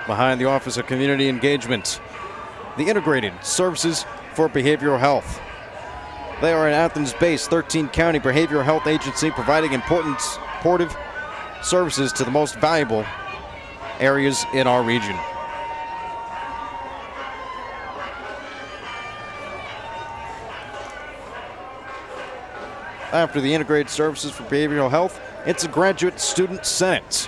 Behind the Office of Community Engagement, the Integrated Services for Behavioral Health. They are an Athens-based 13-county behavioral health agency providing important supportive services to the most valuable areas in our region. After the Integrated Services for Behavioral Health, it's a Graduate Student Senate.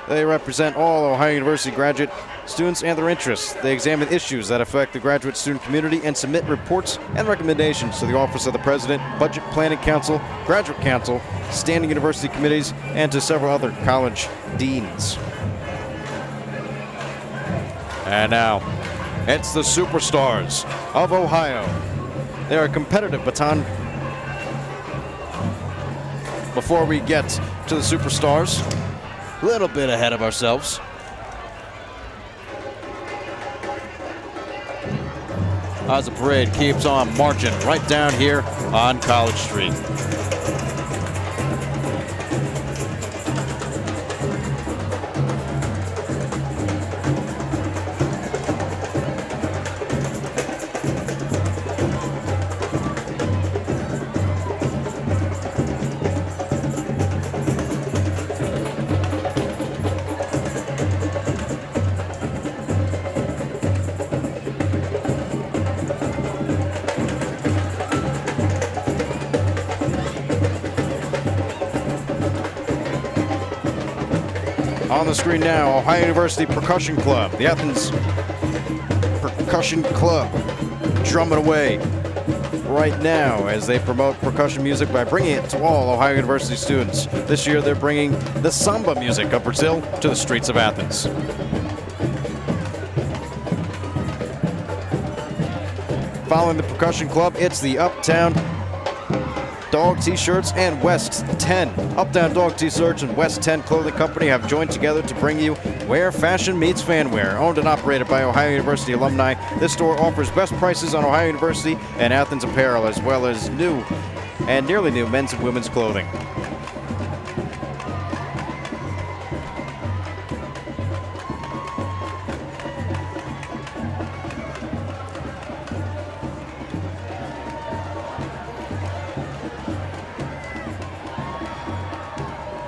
They represent all Ohio University graduate students and their interests. They examine issues that affect the graduate student community and submit reports and recommendations to the Office of the President, Budget Planning Council, Graduate Council, Standing University Committees, and to several other college deans. And now, it's the Superstars of Ohio. They are a competitive baton. Before we get to the Superstars, a little bit ahead of ourselves. As the parade keeps on marching right down here on College Street. On the screen now, Ohio University Percussion Club, the Athens Percussion Club, drumming away right now as they promote percussion music by bringing it to all Ohio University students. This year they're bringing the samba music of Brazil to the streets of Athens. Following the Percussion Club, it's the Uptown Dog T-shirts and West 10. Uptown Dog T-shirts and West 10 Clothing Company have joined together to bring you where fashion meets fanwear. Owned and operated by Ohio University alumni, this store offers best prices on Ohio University and Athens apparel, as well as new and nearly new men's and women's clothing.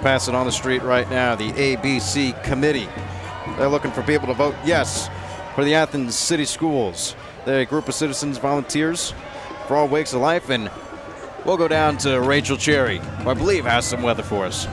Passing on the street right now, the ABC committee. They're looking for people to vote yes for the Athens City Schools. They're a group of citizens, volunteers for all wakes of life, and we'll go down to Rachel Cherry, who I believe has some weather for us. The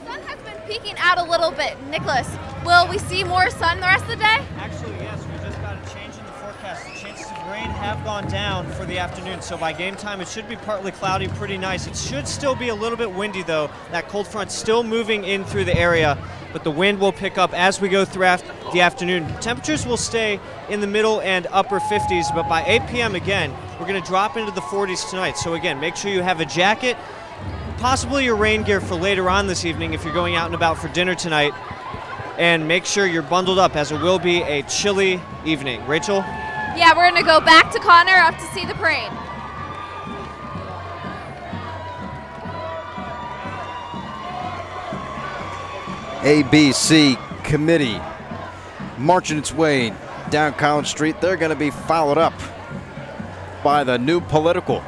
sun has been peeking out a little bit. Nicholas, will we see more sun the rest of the day? Actually, yes. We just got a change in the forecast. The chances of rain have gone down for the afternoon, so by game time it should be partly cloudy, pretty nice. It should still be a little bit windy, though. That cold front's still moving in through the area, but the wind will pick up as we go throughout the afternoon. Temperatures will stay in the middle and upper 50s, but by 8 p.m. again, we're going to drop into the 40s tonight. So again, make sure you have a jacket, possibly your rain gear for later on this evening if you're going out and about for dinner tonight, and make sure you're bundled up, as it will be a chilly evening. Rachel? Yeah, we're going to go back to Connor up to see the parade. ABC committee marching its way down College Street. They're going to be followed up by the New Political.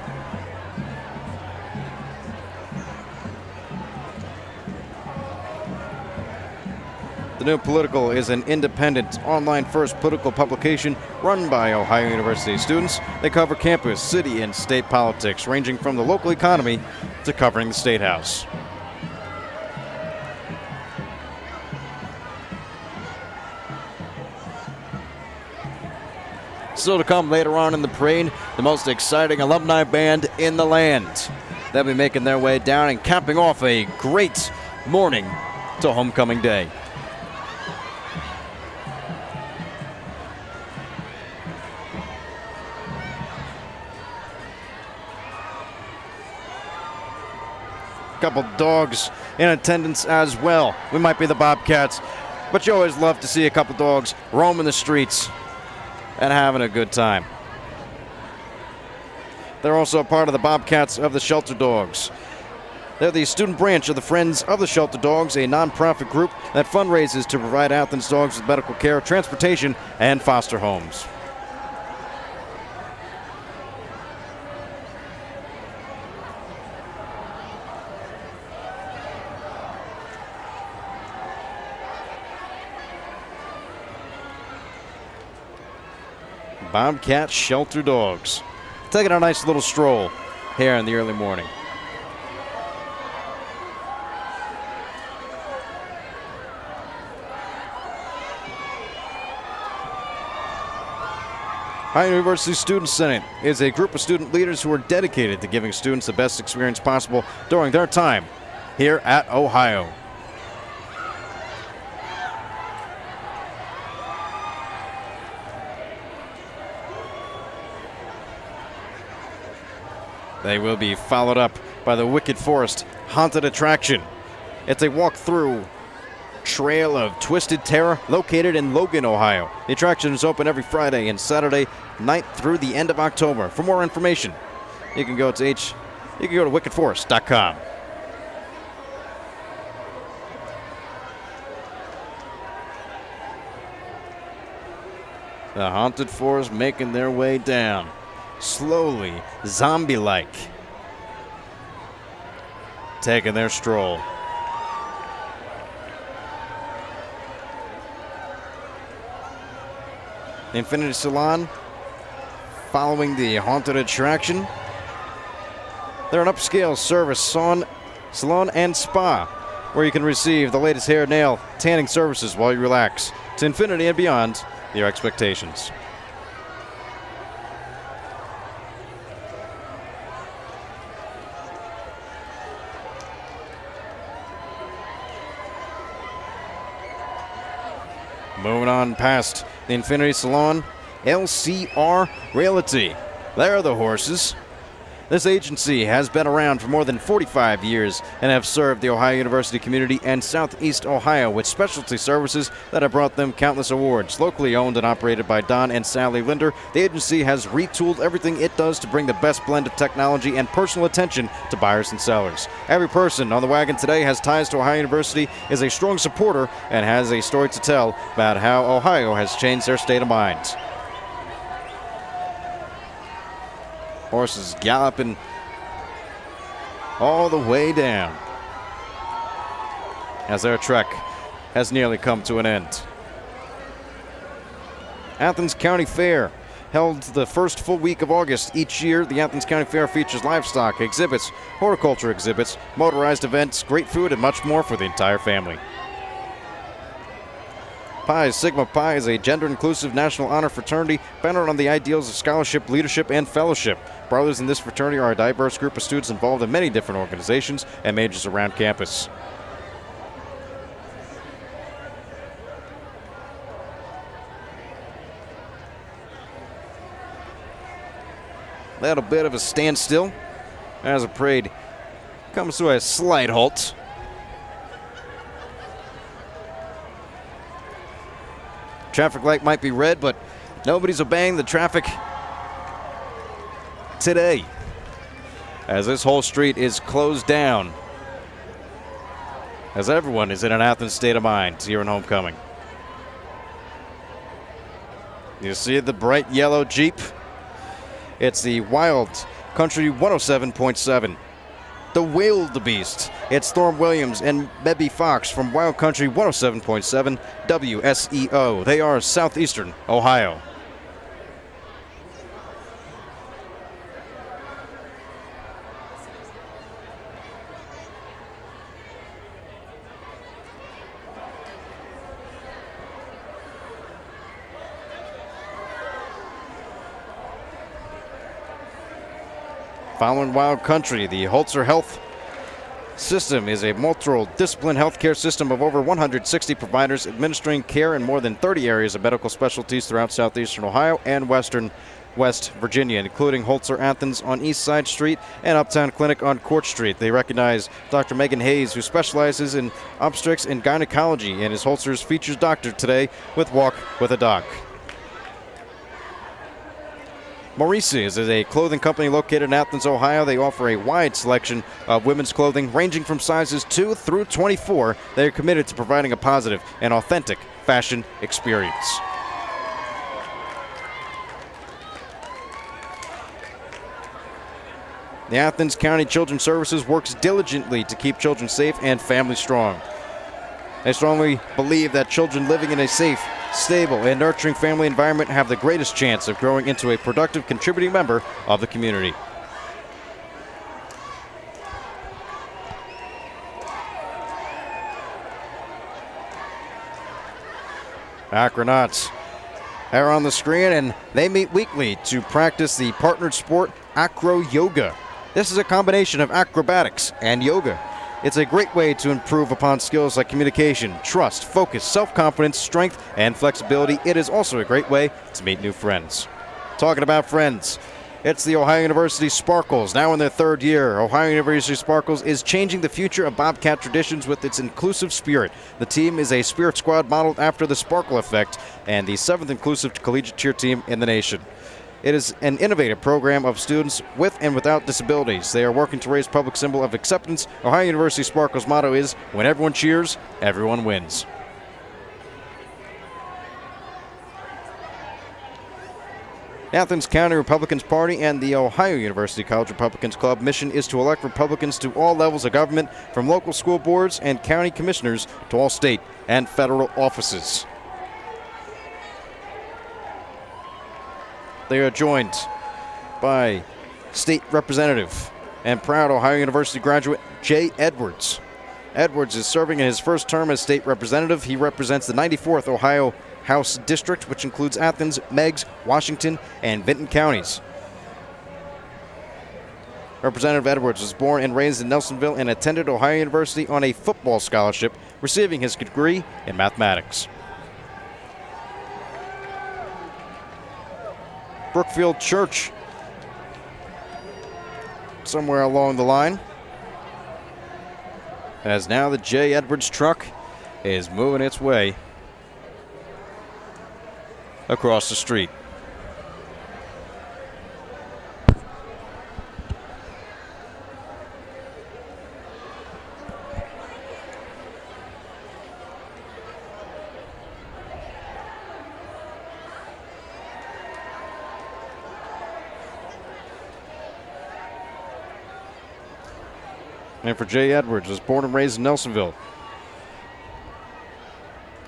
The New Political is an independent, online-first political publication run by Ohio University students. They cover campus, city, and state politics, ranging from the local economy to covering the State House. Still to come later on in the parade, the most exciting alumni band in the land. They'll be making their way down and capping off a great morning to homecoming day. Couple dogs in attendance as well. We might be the Bobcats, but you always love to see a couple dogs roaming the streets and having a good time. They're also a part of the Bobcats of the Shelter Dogs. They're the student branch of the Friends of the Shelter Dogs, a nonprofit group that fundraises to provide Athens dogs with medical care, transportation, and foster homes. Bobcat Shelter Dogs. Taking a nice little stroll here in the early morning. Ohio University Student Senate is a group of student leaders who are dedicated to giving students the best experience possible during their time here at Ohio. They will be followed up by the Wicked Forest Haunted Attraction. It's a walk-through trail of twisted terror located in Logan, Ohio. The attraction is open every Friday and Saturday night through the end of October. For more information, you can go to wickedforest.com. The Haunted Forest making their way down. Slowly, zombie-like, taking their stroll. The Infinity Salon, following the haunted attraction. They're an upscale service salon and spa, where you can receive the latest hair, nail, tanning services while you relax. To infinity and beyond your expectations. Moving on past the Infinity Salon, LCR Realty. There are the horses. This agency has been around for more than 45 years and have served the Ohio University community and Southeast Ohio with specialty services that have brought them countless awards. Locally owned and operated by Don and Sally Linder, the agency has retooled everything it does to bring the best blend of technology and personal attention to buyers and sellers. Every person on the wagon today has ties to Ohio University, is a strong supporter, and has a story to tell about how Ohio has changed their state of mind. Horses galloping all the way down as their trek has nearly come to an end. Athens County Fair held the first full week of August each year. The Athens County Fair features livestock exhibits, horticulture exhibits, motorized events, great food, and much more for the entire family. Paes Sigma Pi is a gender-inclusive national honor fraternity founded on the ideals of scholarship, leadership, and fellowship. Brothers in this fraternity are a diverse group of students involved in many different organizations and majors around campus. At a bit of a standstill as the parade comes to a slight halt. Traffic light might be red, but nobody's obeying the traffic today, as this whole street is closed down, as everyone is in an Athens state of mind here in homecoming. You see the bright yellow Jeep? It's the Wild Country 107.7. The Wildebeest. It's Thorne Williams and Bebby Fox from Wild Country 107.7 WSEO. They are Southeastern Ohio. Following Wild Country, the Holzer Health System is a multi-discipline healthcare system of over 160 providers administering care in more than 30 areas of medical specialties throughout southeastern Ohio and western West Virginia, including Holzer Athens on East Side Street and Uptown Clinic on Court Street. They recognize Dr. Megan Hayes, who specializes in obstetrics and gynecology, and is Holzer's features doctor today with Walk with a Doc. Maurice's is a clothing company located in Athens, Ohio. They offer a wide selection of women's clothing ranging from sizes 2 through 24. They are committed to providing a positive and authentic fashion experience. The Athens County Children's Services works diligently to keep children safe and families strong. They strongly believe that children living in a safe, stable, and nurturing family environment have the greatest chance of growing into a productive, contributing member of the community. Acronauts are on the screen, and they meet weekly to practice the partnered sport Acro Yoga. This is a combination of acrobatics and yoga. It's a great way to improve upon skills like communication, trust, focus, self-confidence, strength, and flexibility. It is also a great way to meet new friends. Talking about friends, it's the Ohio University Sparkles, now in their third year. Ohio University Sparkles is changing the future of Bobcat traditions with its inclusive spirit. The team is a spirit squad modeled after the Sparkle Effect and the 7th inclusive collegiate cheer team in the nation. It is an innovative program of students with and without disabilities. They are working to raise public symbol of acceptance. Ohio University Sparkle's motto is, when everyone cheers, everyone wins. Athens County Republicans Party and the Ohio University College Republicans Club mission is to elect Republicans to all levels of government, from local school boards and county commissioners to all state and federal offices. They are joined by State Representative and proud Ohio University graduate Jay Edwards. Edwards is serving in his first term as State Representative. He represents the 94th Ohio House District, which includes Athens, Meigs, Washington, and Vinton counties. Representative Edwards was born and raised in Nelsonville and attended Ohio University on a football scholarship, receiving his degree in mathematics. Brookfield Church somewhere along the line. As now the J. Edwards truck is moving its way across the street. And for Jay Edwards, was born and raised in Nelsonville.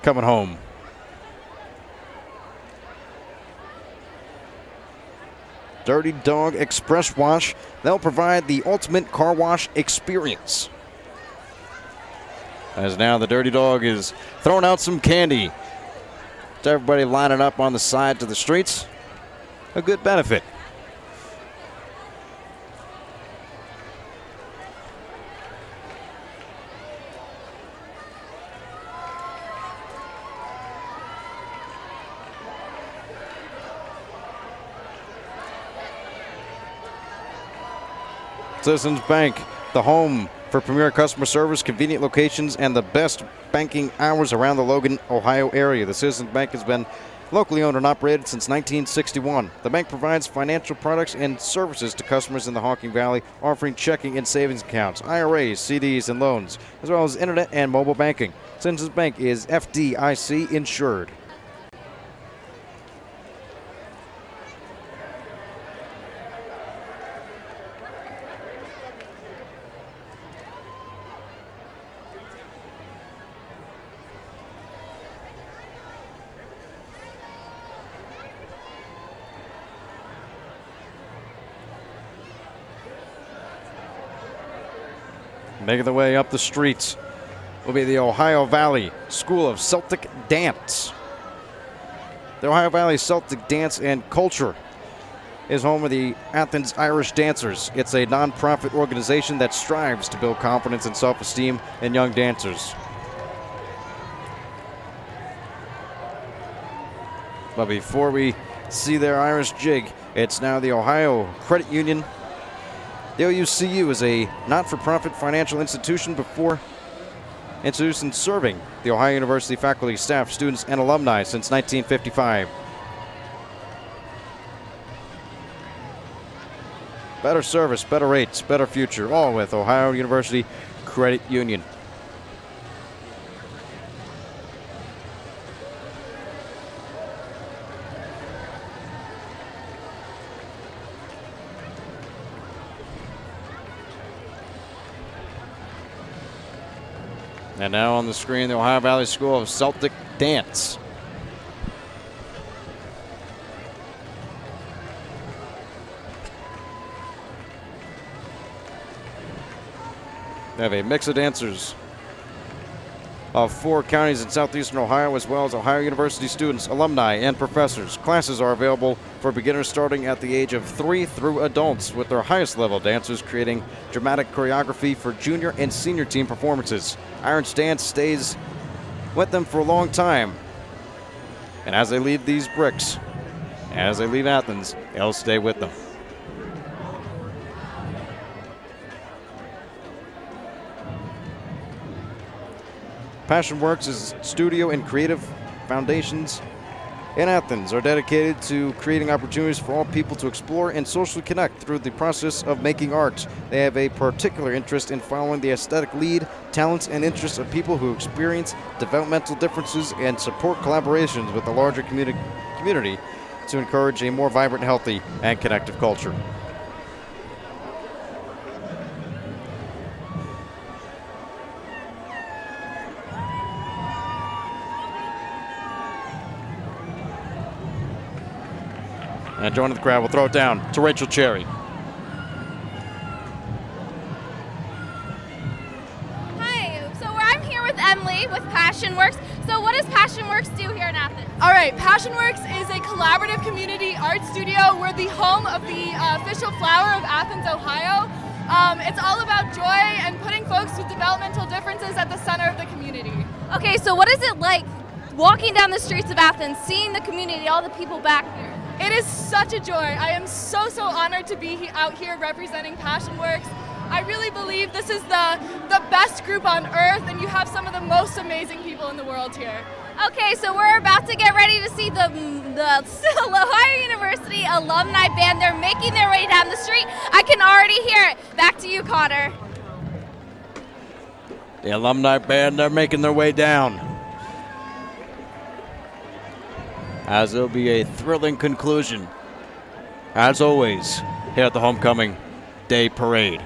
Coming home. Dirty Dog Express Wash. They'll provide the ultimate car wash experience. As now the Dirty Dog is throwing out some candy to everybody lining up on the side to the streets. A good benefit. Citizens Bank, the home for premier customer service, convenient locations, and the best banking hours around the Logan, Ohio area. The Citizens Bank has been locally owned and operated since 1961. The bank provides financial products and services to customers in the Hocking Valley, offering checking and savings accounts, IRAs, CDs, and loans, as well as internet and mobile banking. Citizens Bank is FDIC insured. Making their way up the streets will be the Ohio Valley School of Celtic Dance. The Ohio Valley Celtic Dance and Culture is home of the Athens Irish Dancers. It's a nonprofit organization that strives to build confidence and self-esteem in young dancers. But before we see their Irish jig, it's now the Ohio Credit Union. The OUCU is a not-for-profit financial institution before institution serving the Ohio University faculty, staff, students, and alumni since 1955. Better service, better rates, better future, all with Ohio University Credit Union. And now on the screen, the Ohio Valley School of Celtic Dance. They have a mix of dancers of 4 counties in southeastern Ohio, as well as Ohio University students, alumni, and professors. Classes are available for beginners starting at the age of 3 through adults, with their highest level dancers creating dramatic choreography for junior and senior team performances. Irish dance stays with them for a long time. And as they leave these bricks, as they leave Athens, they'll stay with them. Passion Works is studio and creative foundations in Athens are dedicated to creating opportunities for all people to explore and socially connect through the process of making art. They have a particular interest in following the aesthetic lead, talents, and interests of people who experience developmental differences and support collaborations with the larger community to encourage a more vibrant, healthy, and connective culture. And joining the crowd, we'll throw it down to Rachel Cherry. Hi, so I'm here with Emily with Passion Works. So what does Passion Works do here in Athens? All right, Passion Works is a collaborative community art studio. We're the home of the official flower of Athens, Ohio. It's all about joy and putting folks with developmental differences at the center of the community. Okay, so what is it like walking down the streets of Athens, seeing the community, all the people back here? It is such a joy. I am so honored to be out here representing PassionWorks. I really believe this is the best group on earth, and you have some of the most amazing people in the world here. Okay, so we're about to get ready to see the Ohio University Alumni Band. They're making their way down the street. I can already hear it. Back to you, Connor. The Alumni Band, they're making their way down, as it'll be a thrilling conclusion, as always, here at the Homecoming Day Parade.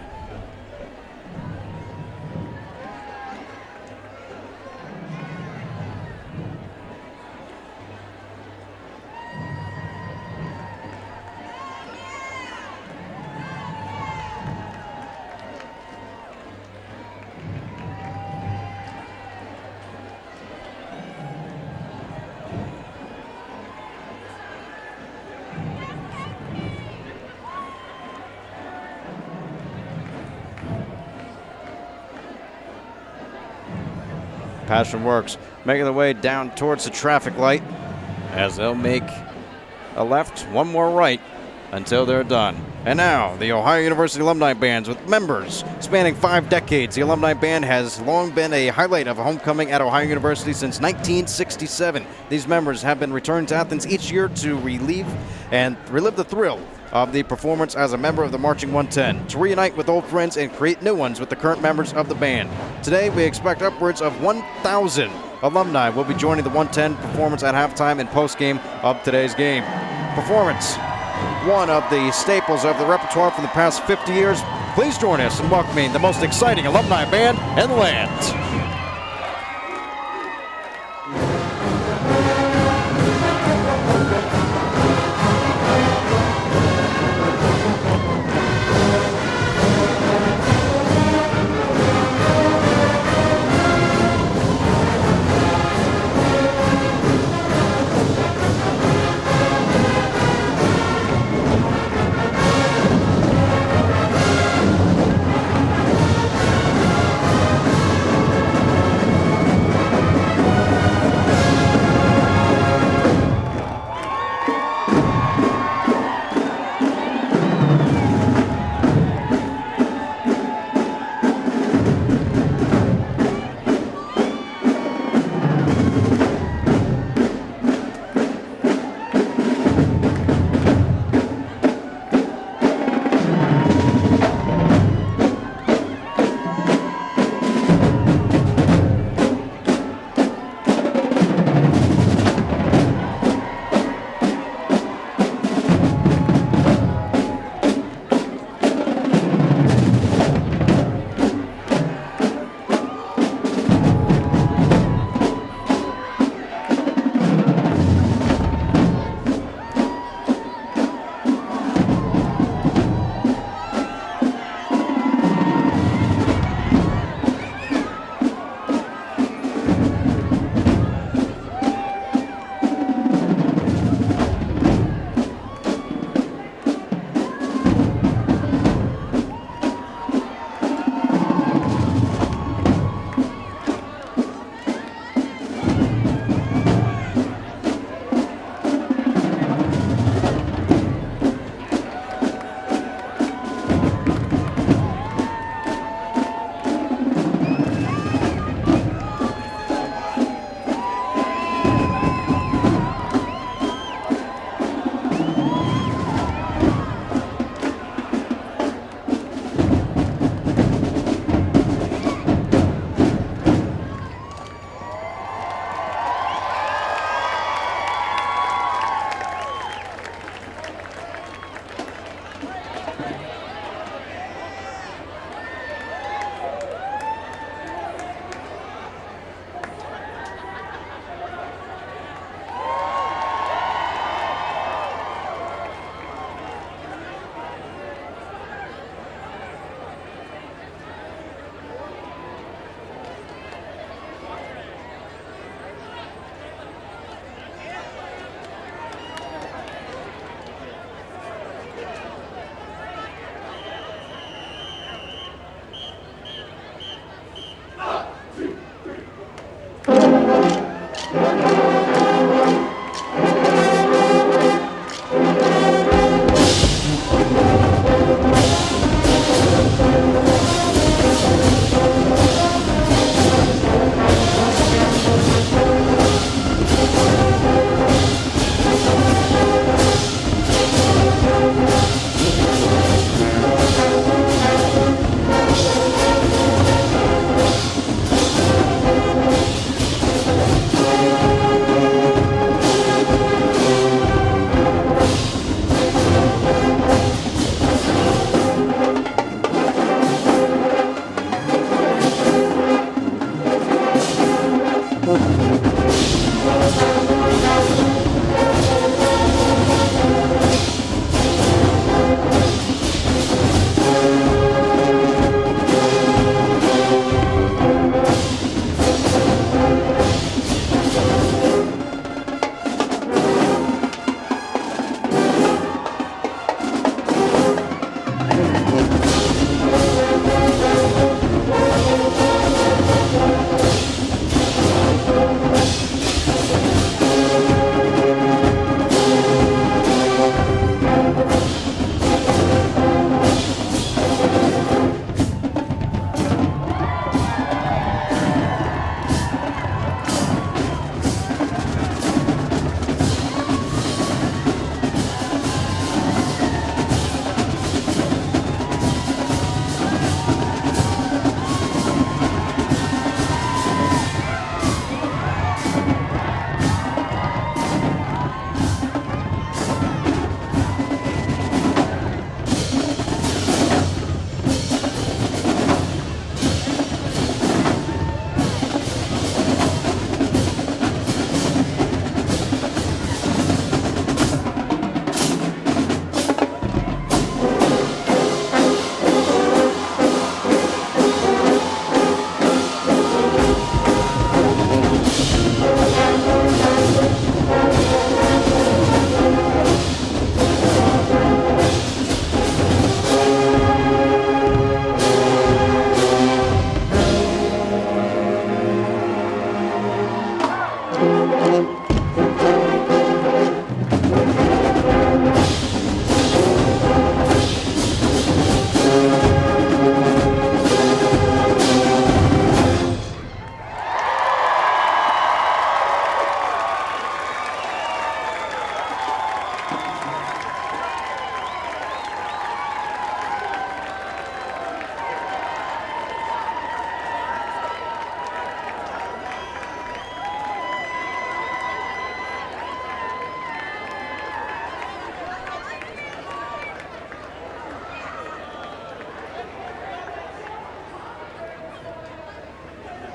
PassionWorks making their way down towards the traffic light, as they'll make a left, one more right until they're done. And now, the Ohio University Alumni Bands with members spanning 5 decades. The Alumni Band has long been a highlight of homecoming at Ohio University since 1967. These members have been returned to Athens each year to relive the thrill of the performance as a member of the Marching 110, to reunite with old friends and create new ones with the current members of the band. Today, we expect upwards of 1,000 alumni will be joining the 110 performance at halftime and postgame of today's game. Performance, one of the staples of the repertoire for the past 50 years. Please join us in welcoming the most exciting alumni band in the land.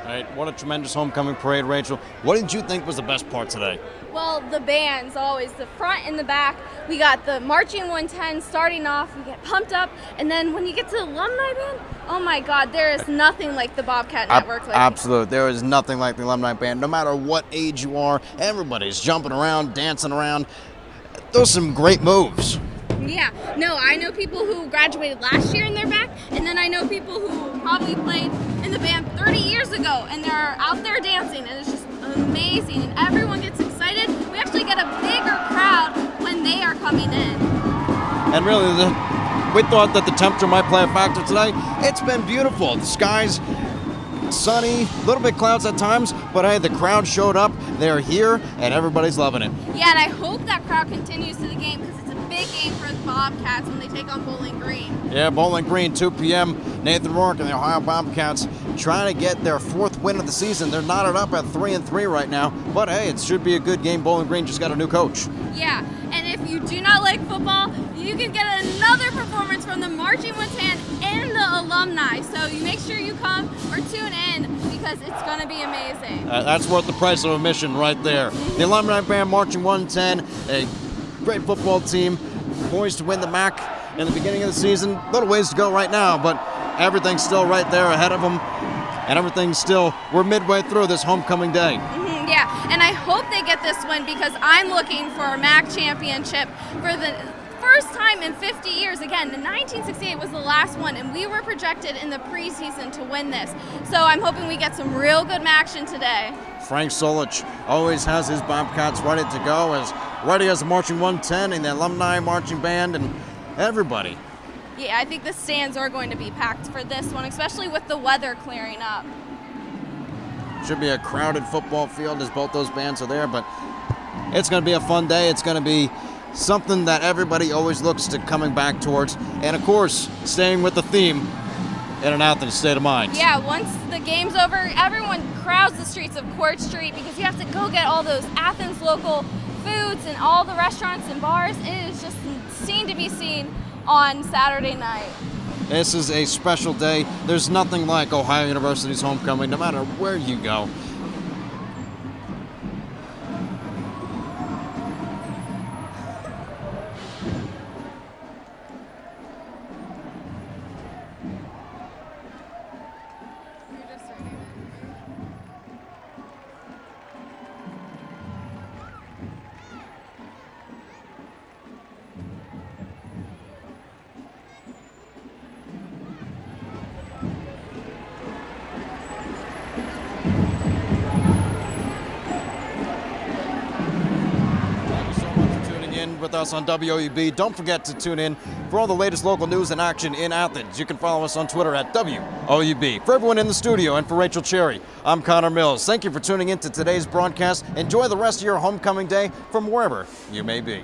Right, what a tremendous homecoming parade, Rachel. What did you think was the best part today? Well, the bands, always the front and the back. We got the marching 110 starting off. We get pumped up, and then when you get to the alumni band, oh my God, there is nothing like the Bobcat Network. Absolutely, there is nothing like the alumni band. No matter what age you are, everybody's jumping around, dancing around. Those are some great moves. Yeah, no, I know people who graduated last year and they're back, and then I know people who probably played in the band 30 years ago, and they're out there dancing, and it's just amazing, and everyone gets excited. We actually get a bigger crowd when they are coming in. And really, we thought that the temperature might play a factor today. It's been beautiful. The sky's sunny, a little bit clouds at times, but hey, the crowd showed up, they're here, and everybody's loving it. Yeah, and I hope that crowd continues to the game, because it's a big game for the Bobcats when they take on Bowling Green. Yeah, Bowling Green, 2 p.m. Nathan Rourke and the Ohio Bobcats trying to get their 4th win of the season. They're knotted up at 3-3 right now, but hey, it should be a good game. Bowling Green just got a new coach. Yeah, and if you do not like football, you can get another performance from the Marching 110 and the alumni. So you make sure you come or tune in, because it's going to be amazing. That's worth the price of admission right there. The alumni band, Marching 110, a great football team, poised to win the MAC in the beginning of the season. A little ways to go right now, but everything's still right there ahead of them, and everything's still, we're midway through this homecoming day. Yeah, and I hope they get this win, because I'm looking for a MAC championship for the first time in 50 years. Again, the 1968 was the last one, and we were projected in the preseason to win this. So I'm hoping we get some real good action today. Frank Solich always has his Bobcats ready to go, as ready as the Marching 110 and the alumni marching band and everybody. Yeah, I think the stands are going to be packed for this one, especially with the weather clearing up. Should be a crowded football field as both those bands are there, but it's going to be a fun day. It's going to be something that everybody always looks to coming back towards, and of course, staying with the theme in an Athens State of Mind. Yeah, once the game's over, everyone crowds the streets of Court Street, because you have to go get all those Athens local foods and all the restaurants and bars. It is just seen to be seen on Saturday night. This is a special day. There's nothing like Ohio University's homecoming, no matter where you go. with us on WOUB. Don't forget to tune in for all the latest local news and action in Athens. You can follow us on Twitter at WOUB. For everyone in the studio and for Rachel Cherry, I'm Connor Mills. Thank you for tuning in to today's broadcast. Enjoy the rest of your homecoming day from wherever you may be.